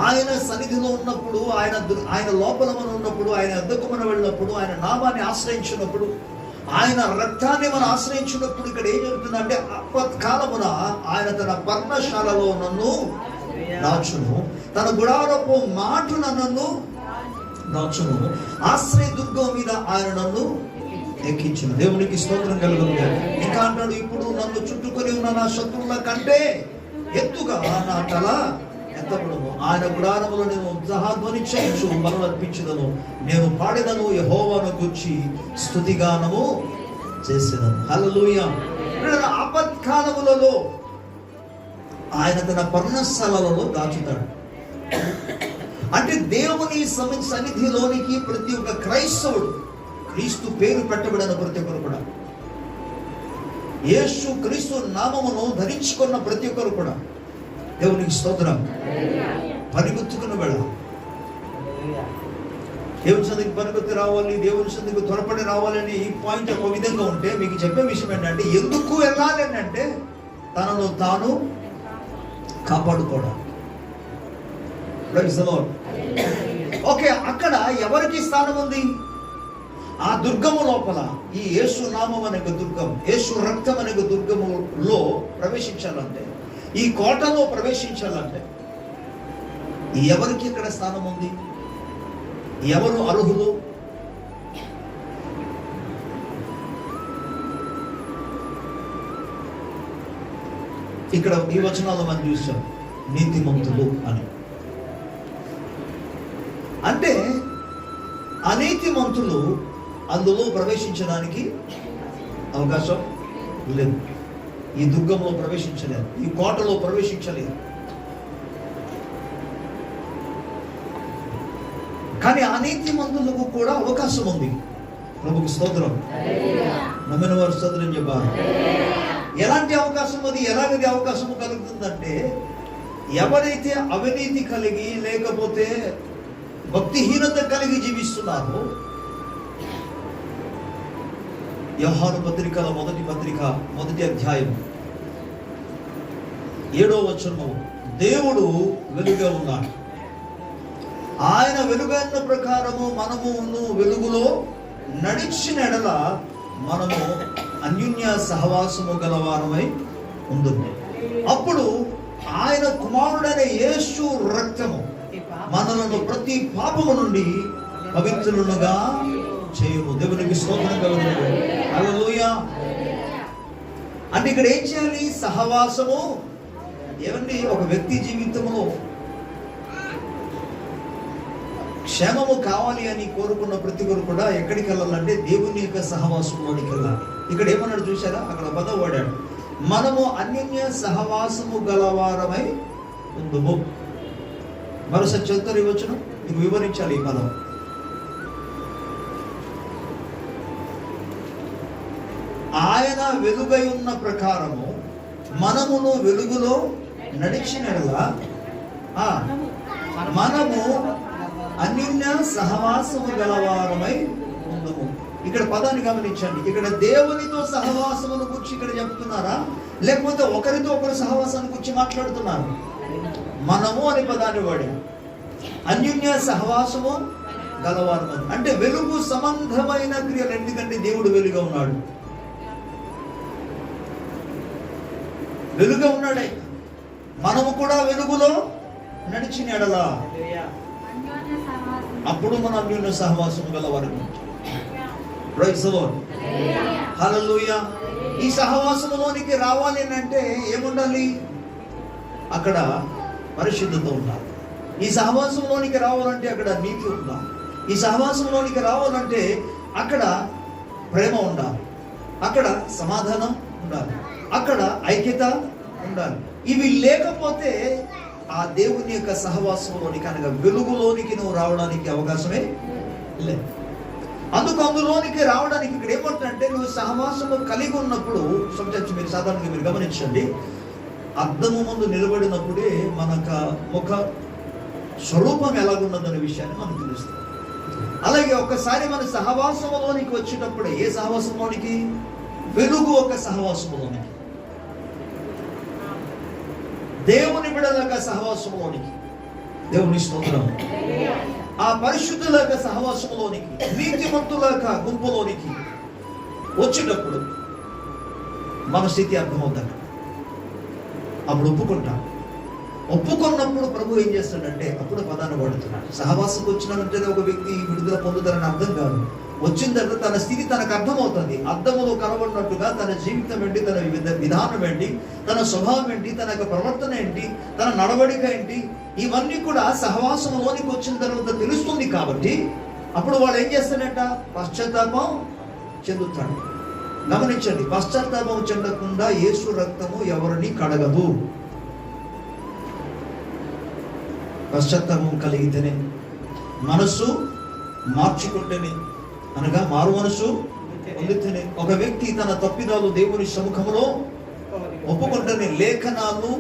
ఆయన సన్నిధిలో ఉన్నప్పుడు, ఆయన లోపల మనం ఉన్నప్పుడు, ఆయన వద్దకు మనం వెళ్ళినప్పుడు, ఆయన నామాన్ని ఆశ్రయించినప్పుడు, ఆయన రక్తాన్ని మనం ఆశ్రయించినప్పుడు ఇక్కడ ఏం జరుగుతుందంటే, ఆపత్కాలమున ఆయన తన పర్ణశాలలో నన్ను దాచును, తన గుడారపు మాటున నన్ను దాచును, ఆశ్రయ దుర్గం మీద ఆయన నన్ను ఎక్కించును. దేవునికి స్తోత్రం కలుగును. ఇంకా అంటాడు, ఇప్పుడు నన్ను చుట్టుకొని ఉన్న నా శత్రువుల కంటే ఎత్తుగా నా తల ఎత్తబడును. ఆయన గుడారములో నేను ఉత్సాహధ్వని చేయించు బలర్పించుదను. నేను పాడెదను, యెహోవాను గూర్చి స్తుతిగానము చేసేదను. హల్లెలూయా. ఆపత్కాలములలో ఆయన తన పర్ణశాలలో దాచుతాడు. అంటే దేవుని సన్నిధిలోనికి ప్రతి ఒక్క క్రైస్తవుడు, క్రీస్తు పేరు పెట్టబడిన ప్రతి ఒక్కరు కూడా, యేసు క్రీస్తు నామమును ధరించుకున్న ప్రతి ఒక్కరు కూడా, దేవునికి స్తోత్రం, పరిగెత్తుకుని వెళ్ళాలి. దేవుని సన్నిధికి పరిగెత్తి రావాలి, దేవుని సన్నిధికి త్వరపడి రావాలని ఈ పాయింట్ ఒక విధంగా ఉంటే, మీకు చెప్పే విషయం ఏంటంటే, ఎందుకు వెళ్ళాలి అంటే తనను తాను కాపాడుకోవడం. Praise the lord. ఓకే, అక్కడ ఎవరికి స్థానం ఉంది? ఆ దుర్గము లోపల ఈ యేసు నామం అనే దుర్గం, యేసు రక్తం అనే దుర్గములో ప్రవేశించాలంటే, ఈ కోటలో ప్రవేశించాలంటే ఎవరికి ఇక్కడ స్థానం ఉంది? ఎవరు అర్హులు? ఇక్కడ ఈ వచనాలు మనం చూసాం, నీతిమంతులు అని. అంటే అనీతిమంతులు అందులో ప్రవేశించడానికి అవకాశం లేదు. ఈ దుర్గంలో ప్రవేశించలేదు, ఈ కోటలో ప్రవేశించలేదు. కానీ అనీతిమంతులకు కూడా అవకాశం ఉంది. ప్రభుకి స్తోత్రం. నమ్మిన వారు స్తోత్రం చెప్పారు. ఎలాంటి అవకాశం అది? ఎలాగది అవకాశం కలుగుతుందంటే, ఎవరైతే అవినీతి కలిగి లేకపోతే భక్తిహీనత కలిగి జీవిస్తున్నారో, యోహాను పత్రికల మొదటి అధ్యాయం 7వ వచనం, దేవుడు వెలుగుగా ఉన్నాడు, ఆయన వెలుగైన ప్రకారము మనము వెలుగులో నడిచిన ఎడల మనము అన్యోన్య సహవాసము గలవారమై ఉంటుంది. అప్పుడు ఆయన కుమారుడైన యేసు రక్తము మనలను ప్రతి పాపము నుండి పవిత్రులుగా చేయము. దేవునికి స్తోత్రం కలుగును. హల్లెలూయా. అంటే ఇక్కడ ఏం చేయాలి? సహవాసము. ఏమండి, ఒక వ్యక్తి జీవితంలో క్షేమము కావాలి అని కోరుకున్న ప్రతి ఒక్కరు కూడా ఎక్కడికి వెళ్ళాలంటే దేవుని యొక్క సహవాసంలోనికి వెళ్ళాలి. ఇక్కడ ఏమన్నాడు చూసారా? అక్కడ పదం వాడాడు, మనము అన్యోన్య సహవాసము గలవారమై ఉందుము. మరోసారి చదువుతారు ఈ వచనం, మీకు వివరించాలి ఈ పదం. ఆయన వెలుగై ఉన్న ప్రకారము మనమును వెలుగులో నడిచిన ఎడల మనము అన్యోన్య సహవాసము గలవారమై ఉందుము. ఇక్కడ పదాన్ని గమనించండి. ఇక్కడ దేవునితో సహవాసమును గురించి ఇక్కడ చెప్తున్నారా, లేకపోతే ఒకరితో ఒకరు సహవాసాన్ని గురించి మాట్లాడుతున్నారు? మనము అనే పదాన్ని వాడి అన్యోన్య సహవాసము గలవారము అంటే వెలుగు సంబంధమైన క్రియలు. ఎందుకంటే దేవుడు వెలుగా ఉన్నాడు, వెలుగా ఉన్నాడే. మనము కూడా వెలుగులో నడిచిన ఎడల అప్పుడు మన అన్యోన్య సహవాసం గలవారు. Praise the lord. హల్లెలూయా. ఈ సహవాసంలోనికి రావాలి అంటే ఏముండాలి? అక్కడ పరిశుద్ధత ఉండాలి. ఈ సహవాసంలోనికి రావాలంటే అక్కడ నీతి ఉండాలి. ఈ సహవాసంలోనికి రావాలంటే అక్కడ ప్రేమ ఉండాలి, అక్కడ సమాధానం ఉండాలి, అక్కడ ఐక్యత ఉండాలి. ఇవి లేకపోతే ఆ దేవుని యొక్క సహవాసంలోనికి అనగా వెలుగులోనికి నువ్వు రావడానికి అవకాశమే లేదు. అందులోనికి రావడానికి ఇక్కడ ఏమంటే, నువ్వు సహవాసము కలిగి ఉన్నప్పుడు సబ్జెక్ట్ మీరు సాధారణంగా మీరు గమనించండి, అద్దము ముందు నిలబడినప్పుడే మనకు ముఖ స్వరూపం ఎలాగున్నదనే విషయాన్ని మనకు తెలుస్తుంది. అలాగే ఒకసారి మన సహవాసంలోనికి వచ్చేటప్పుడే, ఏ సహవాసంలోనికి? వెలుగు ఒక సహవాసంలోనికి, దేవుని బిడ్డల సహవాసంలోనికి, దేవుని స్తోత్రం, ఆ పరిశుద్ధుల సహవాసంలోనికి, నీతిమంతుల గుంపులోనికి వచ్చేటప్పుడు మన స్థితి అర్థమవుతాడు. అప్పుడు ఒప్పుకున్నప్పుడు ప్రభు ఏం చేస్తాడంటే అప్పుడు పదాన్ని వాడుతున్నాడు. సహవాసంకి వచ్చినాడంటేనే ఒక వ్యక్తి విడుదల పొందుతారని అర్థం కాదు. వచ్చిన తర్వాత తన స్థితి తనకు అర్థమవుతుంది. అర్థములో కనబడినట్టుగా తన జీవితం ఏంటి, తన విధానం ఏంటి, తన స్వభావం ఏంటి, తన యొక్క ప్రవర్తన ఏంటి, తన నడవడిక ఏంటి, ఇవన్నీ కూడా సహవాసంలోనికి వచ్చిన తర్వాత తెలుస్తుంది. కాబట్టి అప్పుడు వాడు ఏం చేస్తాడంట? పశ్చాత్తాపం చెందుతాడు. గమనించండి, పశ్చాత్తాపం చెందకుండా యేసు రక్తము ఎవరిని కడగదు. పశ్చాత్తాపం కలిగితేనే, మనస్సు మార్చుకుంటేనే, అనగా మారు మనసు పొందితేనే ఒక వ్యక్తి తన తప్పిదాలు దేవుని సముఖంలో ఒప్పుకుంటేనే లేఖనాలు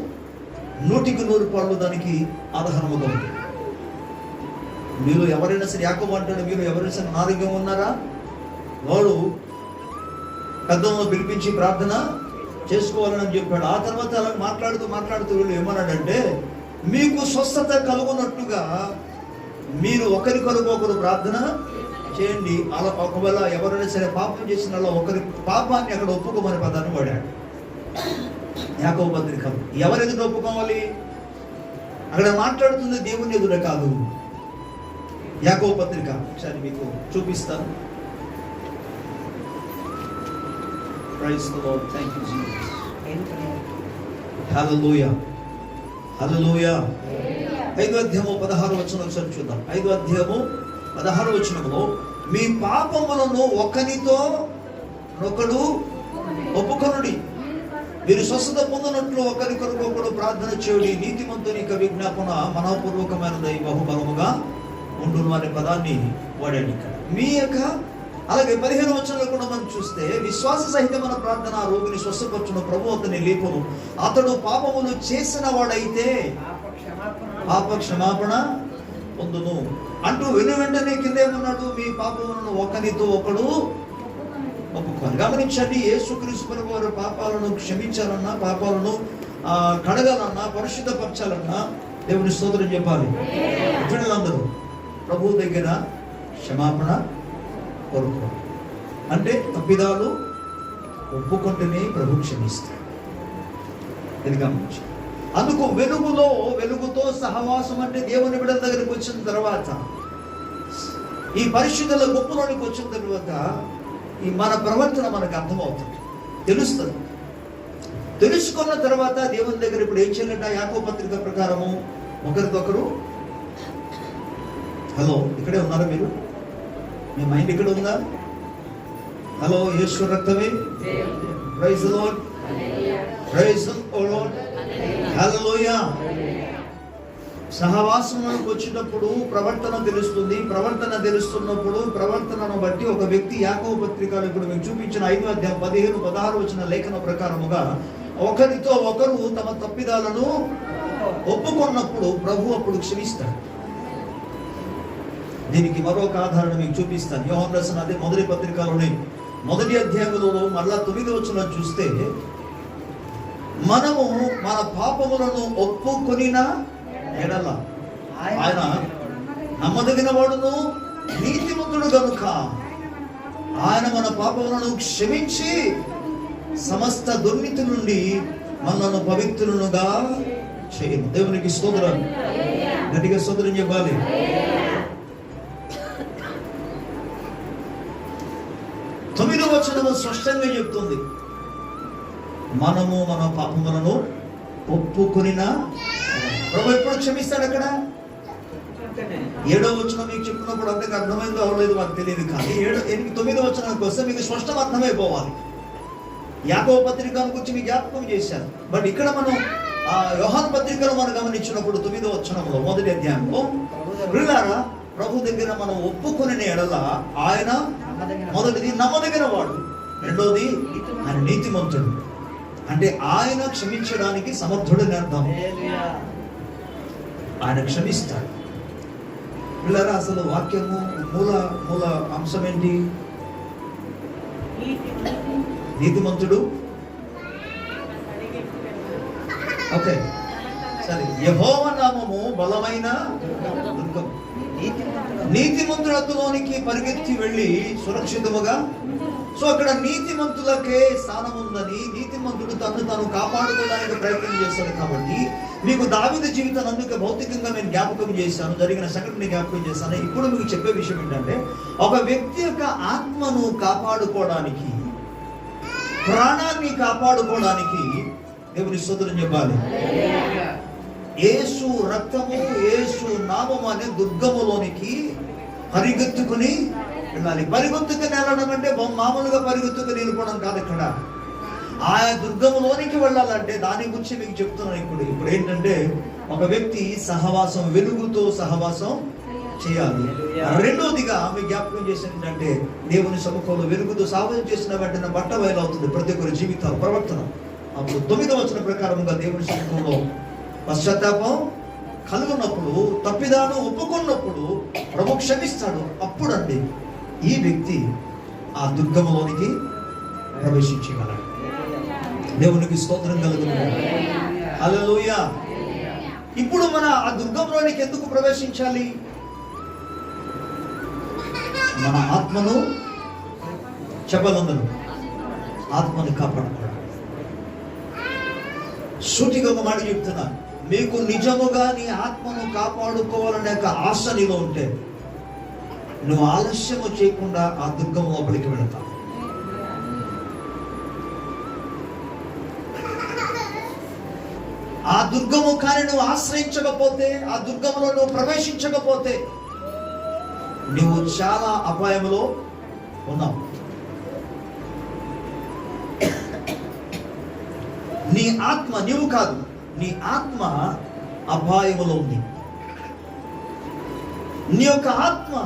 100% దానికి ఆధారముగా ఉంది. మీరు ఎవరైనా సరే, యాకోబు అంటాడు, మీరు ఎవరైనా సరే అనారోగ్యం ఉన్నారా, వాడు పెద్దలను పిలిపించి ప్రార్థన చేసుకోవాలని చెప్పాడు. ఆ తర్వాత అలా మాట్లాడుతూ వీళ్ళు ఏమన్నాడంటే, మీకు స్వస్థత కలుగునట్టుగా మీరు ఒకరికొరకు ప్రార్థన చేయండి. అలా ఒకవేళ ఎవరైనా సరే పాపం చేసిన వాళ్ళ ఒకరి పాపాన్ని అక్కడ ఒప్పుకోమని పదాన్ని వాడాడు యాకోబు పత్రిక. ఎవరు ఎదుట ఒప్పుకోవాలి? అక్కడ మాట్లాడుతుంది దేవుని ఎదుట కాదు. యాకోబు పత్రిక ఒకసారి మీకు చూపిస్తాను. Praise the lord. Thank you Jesus. హల్లెలూయా, హల్లెలూయా. 5వ అధ్యాయము 16వ వచనం ఒకసారి చూద్దాం. 5వ అధ్యాయము 16వ వచనంలో మీ పాపములను ఒకనితో ఒకడు ఒప్పుకొనుడి, మీరు స్వస్థత పొందినట్లు ఒకరికొరకు ప్రార్థన చేయుడి, నీతిమంతుని యొక్క విజ్ఞాపన మనఃపూర్వకమైనది బహుబలముగా ఉండును అనే పదాన్ని వాడాడు ఇక్కడ. మీ యొక్క అలాగే 15వ వచనంలో కూడా మనం చూస్తే విశ్వాస సహితమైన ప్రార్థన ఆ రోగిని స్వస్థపరచును, ప్రభు అతని లేపును, అతడు పాపములు చేసిన వాడైతే పాప క్షమాపణ పొందును అంటూ వెంటనే కింద ఏమన్నాడు? మీ పాపములను ఒకరితో ఒకడు ఒప్పుకోవాలి. గమనించండి, యేసుక్రీస్తు ప్రభువు వారి పాపాలను క్షమించాలన్నా, పాపాలను కడగాలన్నా, పరిశుద్ధపరచాలన్నా దేవుని స్తోత్రం చెప్పాలి. పిల్లలందరూ ప్రభు దగ్గర క్షమాపణ కోరుకోవాలి. అంటే తప్పిదాలు ఒప్పుకుంటేనే ప్రభు క్షమిస్తాడు. ఇది గమనించండి. అందుకు వెలుగుతో సహవాసం అంటే దేవుని బిడ్డల దగ్గరికి వచ్చిన తర్వాత, ఈ పరిశుద్ధుల గొప్పలోనికి వచ్చిన తర్వాత ఈ మన ప్రవర్తన మనకు అర్థమవుతుంది, తెలుస్తుంది. తెలుసుకున్న తర్వాత దేవుని దగ్గర ఇప్పుడు ఏం చేయాలంటే యాకోబు పత్రిక ప్రకారము ఒకరికొకరు, హలో ఇక్కడే ఉన్నారా మీరు? మీ మైండ్ ఇక్కడ ఉందా? హలో, యేసు రక్తమే, praise the lord, praise the lord, హల్లెలూయా. సహవాసంలోకి వచ్చినప్పుడు ప్రవర్తన తెలుస్తుంది. ప్రవర్తన తెలుస్తున్నప్పుడు ప్రవర్తనను బట్టి ఒక వ్యక్తి యాకోబు పత్రికలో ఇప్పుడు మీకు చూపించిన 5వ అధ్యాయం 15-16 వచ్చిన లేఖన ప్రకారముగా ఒకరితో ఒకరు తమ తప్పిదాలను ఒప్పుకున్నప్పుడు ప్రభు అప్పుడు క్షమిస్తాడు. దీనికి మరొక ఆధారణ మీకు చూపిస్తాను. యోహాను రాసిన అదే మొదటి పత్రికలోని 1వ అధ్యాయంలో మరలా 9వ వచనం చూస్తే, మనము మన పాపములను ఒప్పుకొనిన ఎడల ఆయన నమ్మదగిన వాడును నీతిమంతుడు గనుక ఆయన మన పాపములను క్షమించి సమస్త దుర్నీతి నుండి మనలను పవిత్రులుగా చేయను. దేవునికి స్తోత్రం. గట్టిగా స్తోత్రం చెప్పాలి. తొమ్మిదవ వచనము స్పష్టంగా చెప్తుంది, మనము మన పాపములను ఒప్పుకొనిన ప్రభు ఎప్పుడు క్షమిస్తాడు. అక్కడ 7వ వచనం మీకు చెప్పినప్పుడు అంతకు అర్థమైందో అవ్వలేదు మాకు తెలియదు, కానీ 9వ వచనానికి వస్తే మీకు స్పష్టం అర్థమైపోవాలి. యాకోబు పత్రిక గురించి మీకు జ్ఞాపకం చేశాను. బట్ ఇక్కడ మనం యోహాను పత్రికలో మనం గమనించినప్పుడు 9వ వచనంలో 1వ అధ్యాయంలో ప్రియులారా, ప్రభు దగ్గర మనం ఒప్పుకొనిన ఎడల ఆయన మొదటిది నమ్మదగిన వాడు, రెండోది ఆయన నీతిమంతుడు. అంటే ఆయన క్షమించడానికి సమర్థుడని అర్థం. ఆయన క్షమిస్తాడు. పిల్లరా, అసలు వాక్యము మూల అంశం ఏంటి? నీతిమంతుడు. ఓకే, సరే. యెహోవా నామము బలమైన దుర్గం. నీతిమంతుడు అందులోనికి పరిగెత్తి వెళ్ళి సురక్షితముగా. సో అక్కడ నీతిమంతులకే స్థానం ఉందని, నీతిమంతుడు తను కాపాడుకోవడానికి ప్రయత్నం చేస్తాడు. కాబట్టి మీకు దావీదు జీవితాన్ని అందుకే భౌతికంగా నేను జ్ఞాపకం చేశాను, జరిగిన సంఘటన జ్ఞాపకం చేశాను. ఇప్పుడు మీకు చెప్పే విషయం ఏంటంటే, ఒక వ్యక్తి యొక్క ఆత్మను కాపాడుకోవడానికి, ప్రాణాన్ని కాపాడుకోవడానికి దేవుని స్తోత్రం చెప్పాలి. యేసు రక్తము, యేసు నామము అనే దుర్గములోనికి పరిగెత్తుకుని వెళ్ళాలి. పరిగెత్తుకుని వెళ్ళడం అంటే మామూలుగా పరిగెత్తుకుని వెళ్ళిపోవడం కాదు. ఇక్కడ ఆయా దుర్గములోనికి వెళ్ళాలంటే దాని గురించి మీకు చెప్తున్నాను. ఇప్పుడు ఏంటంటే, ఒక వ్యక్తి సహవాసం, వెలుగుతో సహవాసం చేయాలి. రెండోదిగా మీకు జ్ఞాపకం చేసేది ఏంటంటే, దేవుని సముఖంలో వెలుగుతో సహవాసం చేసిన వెంటనే బట్ట బయలవుతుంది ప్రతి ఒక్కరి జీవితాల ప్రవర్తన. అప్పుడు 9వ వచనం ప్రకారముగా దేవుని సముఖంలో పశ్చాత్తాపం కలుగున్నప్పుడు, తప్పిదాను ఒప్పుకున్నప్పుడు ప్రభు క్షమిస్తాడు. అప్పుడండి ఈ వ్యక్తి ఆ దుర్గములోనికి ప్రవేశించగలడు. దేవునికి స్తోత్రం కలుగును. హల్లెలూయా. ఇప్పుడు మన ఆ దుర్గంలోనికి ఎందుకు ప్రవేశించాలి? మన ఆత్మను చెప్పలందరూ ఆత్మని కాపాడుకోవడం. సూటిగా ఒక మాట చెప్తున్నా, మీకు నిజముగా నీ ఆత్మను కాపాడుకోవాలనే ఆశ నీలో ఉంటే నువ్వు ఆలస్యము చేయకుండా ఆ దుర్గం లోపలికి వెళతావు. ఆ దుర్గము కానీ నువ్వు ఆశ్రయించకపోతే, ఆ దుర్గములో నువ్వు ప్రవేశించకపోతే నువ్వు చాలా అపాయంలో ఉన్నావు. నీ ఆత్మ, నీవు కాదు, నీ ఆత్మ అపాయములో ఉంది. నీ యొక్క ఆత్మ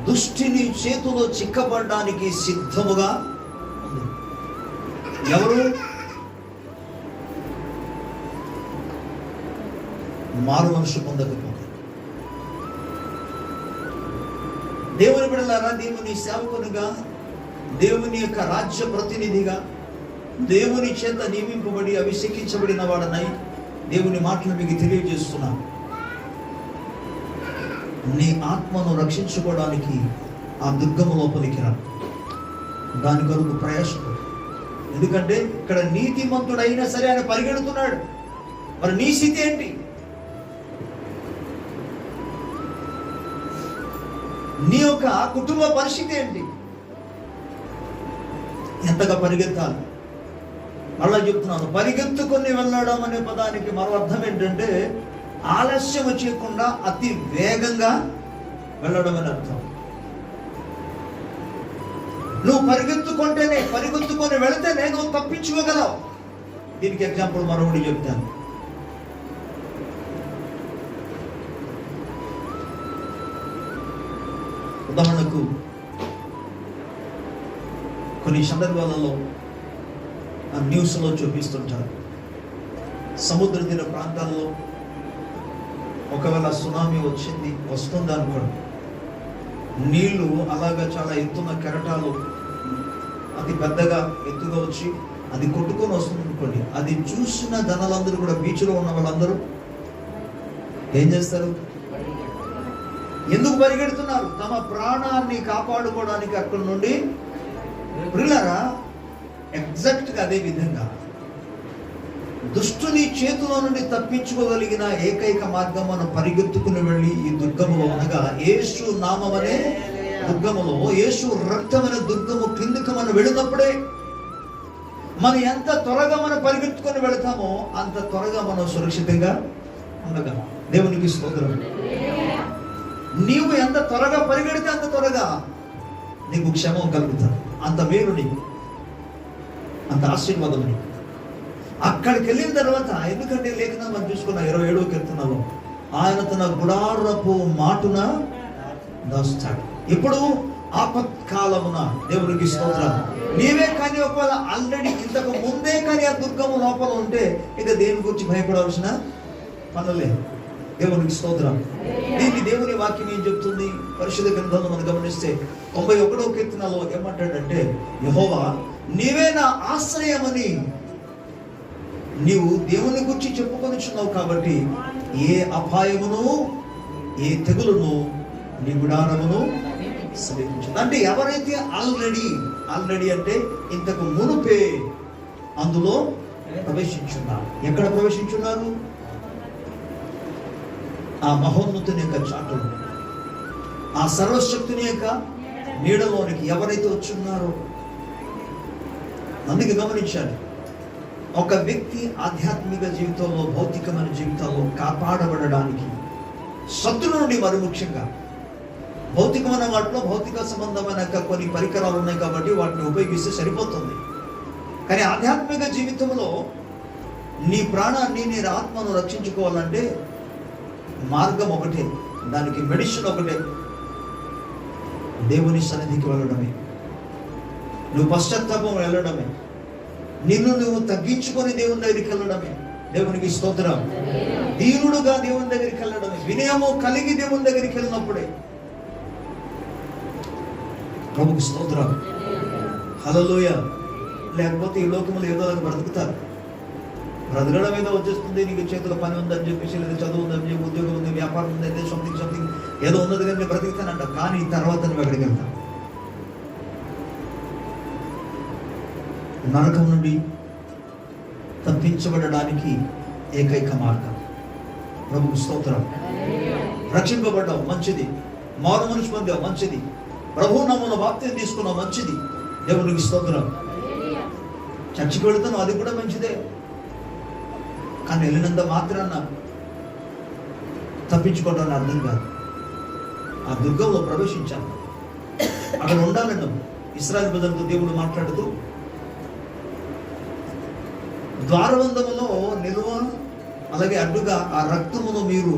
దుష్టిని చేతిలో చిక్కబడడానికి సిద్ధముగా ఉంది. ఎవరు? మారు మనసు పొందకపోతే. దేవుని బిడ్డలారా, దేవుని సేవకునిగా, దేవుని యొక్క రాజ్య ప్రతినిధిగా, దేవుని చేత నియమింపబడి అభిషేకించబడిన వాడనై దేవుని మాటలు మీకు తెలియజేస్తున్నా. నీ ఆత్మను రక్షించుకోవడానికి ఆ దుర్గము లోపలికి రా. దాని కొరకు ప్రయాసపడు. ఎందుకంటే ఇక్కడ నీతిమంతుడైనా సరే ఆయన పరిగెడుతున్నాడు. మరి నీ స్థితి ఏంటి? నీ యొక్క కుటుంబ పరిస్థితి ఏంటి? ఎంతగా పరిగెత్తాలి? మళ్ళా చెప్తున్నాను, పరిగెత్తుకొని వెళ్ళడం అనే పదానికి మరో అర్థం ఏంటంటే ఆలస్యం చేయకుండా అతి వేగంగా వెళ్ళడం అని అర్థం. నువ్వు పరిగెత్తుకొని వెళితేనే నువ్వు తప్పించుకోగలవు. దీనికి ఎగ్జాంపుల్ మరొకటి చెప్తాను. ఉదాహరణకు కొన్ని సందర్భాలలో న్యూస్లో చూపిస్తుంటారు, సముద్ర తీర ప్రాంతాల్లో ఒకవేళ సునామీ వస్తుంది అనుకోండి, నీళ్లు అలాగా చాలా ఎత్తున్న కెరటాలు అతి పెద్దగా ఎత్తుగా వచ్చి అది కొట్టుకొని వస్తుంది అనుకోండి. అది చూసిన జనాలందరూ కూడా, బీచ్లో ఉన్న వాళ్ళందరూ ఏం చేస్తారు? ఎందుకు పరిగెడుతున్నారు? తమ ప్రాణాన్ని కాపాడుకోవడానికి అక్కడి నుండి. ప్రియులారా, ఎగ్జాక్ట్గా అదే విధంగా దుష్టుని చేతిలో నుండి తప్పించుకోగలిగిన ఏకైక మార్గం మనం పరిగెత్తుకుని వెళ్ళి ఈ దుర్గములో, అనగా యేసు నామమనే దుర్గములో, యేసు రక్తమైన దుర్గము కిందకు మనం వెళ్ళినప్పుడే మనం ఎంత త్వరగా మనం పరిగెత్తుకొని వెళతామో అంత త్వరగా మనం సురక్షితంగా ఉండగలం. దేవునికి స్తోత్రం. నీవు ఎంత త్వరగా పరిగెడితే అంత త్వరగా నీకు క్షేమం కలుగుతుంది. అంత మేలు నీకు, అంత ఆశీర్వాదం నీకు. అక్కడికి వెళ్ళిన తర్వాత, ఎందుకంటే లేఖనం మనం చూసుకున్న 27వ కీర్తనలో ఆయన తన గుడారపు మాటున దాస్తాడు. ఇప్పుడు ఆపత్కాలమున. దేవునికి స్తోత్రం. నీవే కానీ ఒకవేళ ఆల్రెడీ ఇంతకు ముందే కానీ ఆ దుర్గము లోపల ఉంటే ఇక దేని గురించి భయపడవలసిన పనులేదు. దేవునికి స్తోత్రం. దీనికి దేవుని వాక్యం ఏం చెప్తుంది? పరిశుద్ధ గ్రంథంలో మనం గమనిస్తే 91వ కీర్తనలో ఏమంటాడంటే, యెహోవా నీవే నా ఆశ్రయమని నీవు దేవుని గురించి చెప్పుకొనిచున్నావు కాబట్టి ఏ అపాయమును, ఏ తెగులును నీ గుడారమును సమీపించదు. అంటే ఎవరైతే ఆల్రెడీ అంటే ఇంతకు మునుపే అందులో ప్రవేశించున్నారు. ఎక్కడ ప్రవేశించున్నారు? ఆ మహోన్నతుని యొక్క చాటును, ఆ సర్వశక్తుని యొక్క నీడలోనికి ఎవరైతే వచ్చున్నారో. అందుకే గమనించాలి, ఒక వ్యక్తి ఆధ్యాత్మిక జీవితంలో, భౌతికమైన జీవితంలో కాపాడబడడానికి శత్రువు నుండి, మరి ముఖ్యంగా భౌతికమైన వాటిలో భౌతిక సంబంధమైన కొన్ని పరికరాలు ఉన్నాయి కాబట్టి వాటిని ఉపయోగిస్తే సరిపోతుంది. కానీ ఆధ్యాత్మిక జీవితంలో నీ ప్రాణాన్ని, నీ ఆత్మను రక్షించుకోవాలంటే మార్గం ఒకటే, దానికి మెడిసిన్ ఒకటే, దేవుని సన్నిధికి వెళ్ళడమే. నువ్వు పశ్చాత్తాపం వెళ్ళడమే, నిన్ను నువ్వు తగ్గించుకొని దేవుని దగ్గరికి వెళ్ళడమే. దేవునికి స్తోత్రం. దీనుడుగా దేవుని దగ్గరికి వెళ్ళడమే, వినయము కలిగి దేవుని దగ్గరికి వెళ్ళినప్పుడే. ప్రభుకి స్తోత్రం. హల్లెలూయా. లేకపోతే ఈ లోకంలో ఏదో బ్రతుకుతారు. బ్రతకడం మీద వచ్చేస్తుంది, నీకు చేతిలో పని ఉందని చెప్పేసి, లేదా చదువు ఉందని చెప్పి, ఉద్యోగం ఉంది, వ్యాపారం ఉంది, అదే సంథింగ్ ఏదో ఉన్నది కానీ నేను బ్రతికుతానంట. కానీ తర్వాత నువ్వు ఎక్కడికి వెళ్తావు? నరకం నుండి తప్పించబడడానికి ఏకైక మార్గం ప్రభుకు స్తోత్రం. రక్షింపబడ్డావు, మంచిది. మారు మనిషి పొందావు, మంచిది. ప్రభు నామమున బాప్తిసం తీసుకున్నావు, మంచిది. దేవునికి స్తోత్రం. చర్చికి వెళుతున్నావు, అది కూడా మంచిదే. కానీ వెళ్ళినంత మాత్రాన తప్పించుకోవడానికి అర్థం కాదు. ఆ దుర్గంలో ప్రవేశించాను, అక్కడ ఉండాలను. ఇశ్రాయేలు ప్రజలతో దేవుడు మాట్లాడుతూ ద్వారబంధములో నిలువ అలాగే అడ్డుగా ఆ రక్తమును మీరు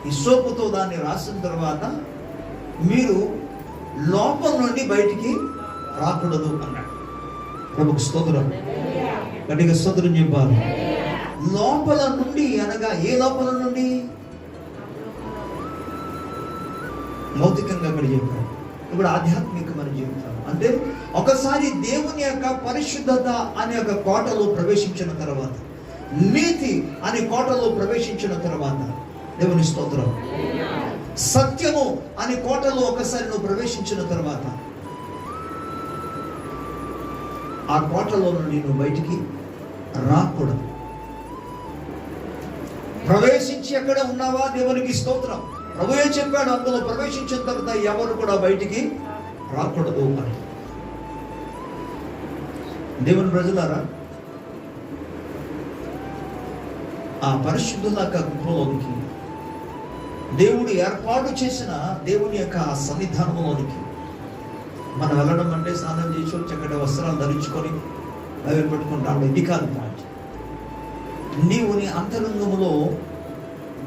హిస్సోపుతో దాన్ని రాసిన తర్వాత మీరు లోపల నుండి బయటికి రాకూడదు అన్నాడు. ప్రభుకు స్తోత్రం. గట్టిగా స్తోత్రం చెప్పాలి. లోపల నుండి అనగా ఏ లోపల నుండి? భౌతికంగా అక్కడ చెప్పాడు. ఇప్పుడు ఆధ్యాత్మికమైన జీవితం అంటే ఒకసారి దేవుని యొక్క పరిశుద్ధత అనే ఒక కోటలో ప్రవేశించిన తర్వాత, నీతి అనే కోటలో ప్రవేశించిన తర్వాత, దేవుని స్తోత్రం, సత్యము అనే కోటలో ఒకసారి నువ్వు ప్రవేశించిన తర్వాత ఆ కోటలో నుండి నువ్వు బయటికి రాకూడదు. ప్రవేశించి ఎక్కడ ఉన్నావా? దేవునికి స్తోత్రం. ప్రభువే చెప్పాడు, అందులో ప్రవేశించిన తర్వాత ఎవరు కూడా బయటికి రాకూడదు అని. దేవుని ప్రజలారా, ఆ పరిశుద్ధుల గృహంలోనికి, దేవుడు ఏర్పాటు చేసిన దేవుని యొక్క సన్నిధానంలోనికి మనం వెళ్ళడం అంటే స్నానం చేసి చక్కటి వస్త్రాలు ధరించుకొని అవి పెట్టుకుంటాం. ఇది కాదు పాయింట్. నీవు నీ అంతరంగంలో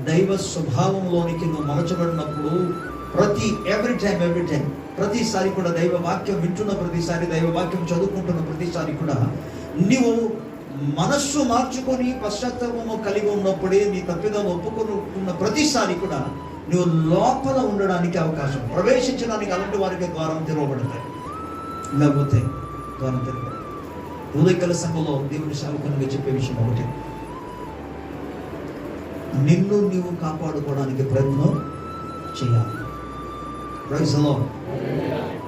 దైవ స్వభావంలోనికి నువ్వు మలచబడినప్పుడు ఎవ్రీ టైం ప్రతిసారి కూడా దైవ వాక్యం వింటున్న ప్రతిసారి, దైవ వాక్యం చదువుకుంటున్న ప్రతిసారి కూడా నీవు మనస్సు మార్చుకొని పశ్చాత్తాపము కలిగి ఉన్నప్పుడే, నీ తప్పిదాలు ఒప్పుకున్న ప్రతిసారి కూడా నువ్వు లోపల ఉండడానికి అవకాశం, ప్రవేశించడానికి అలాంటి వారికి ద్వారం తెరవబడతాయి, లేకపోతే ద్వారం తెరవబడతాయి. ఉదయకాల సంఘంలో దేవుని సేవకునిగా చెప్పే విషయం ఒకటి, నిన్ను నీవు కాపాడుకోవడానికి ప్రయత్నం చేయాలి. Praise the Lord.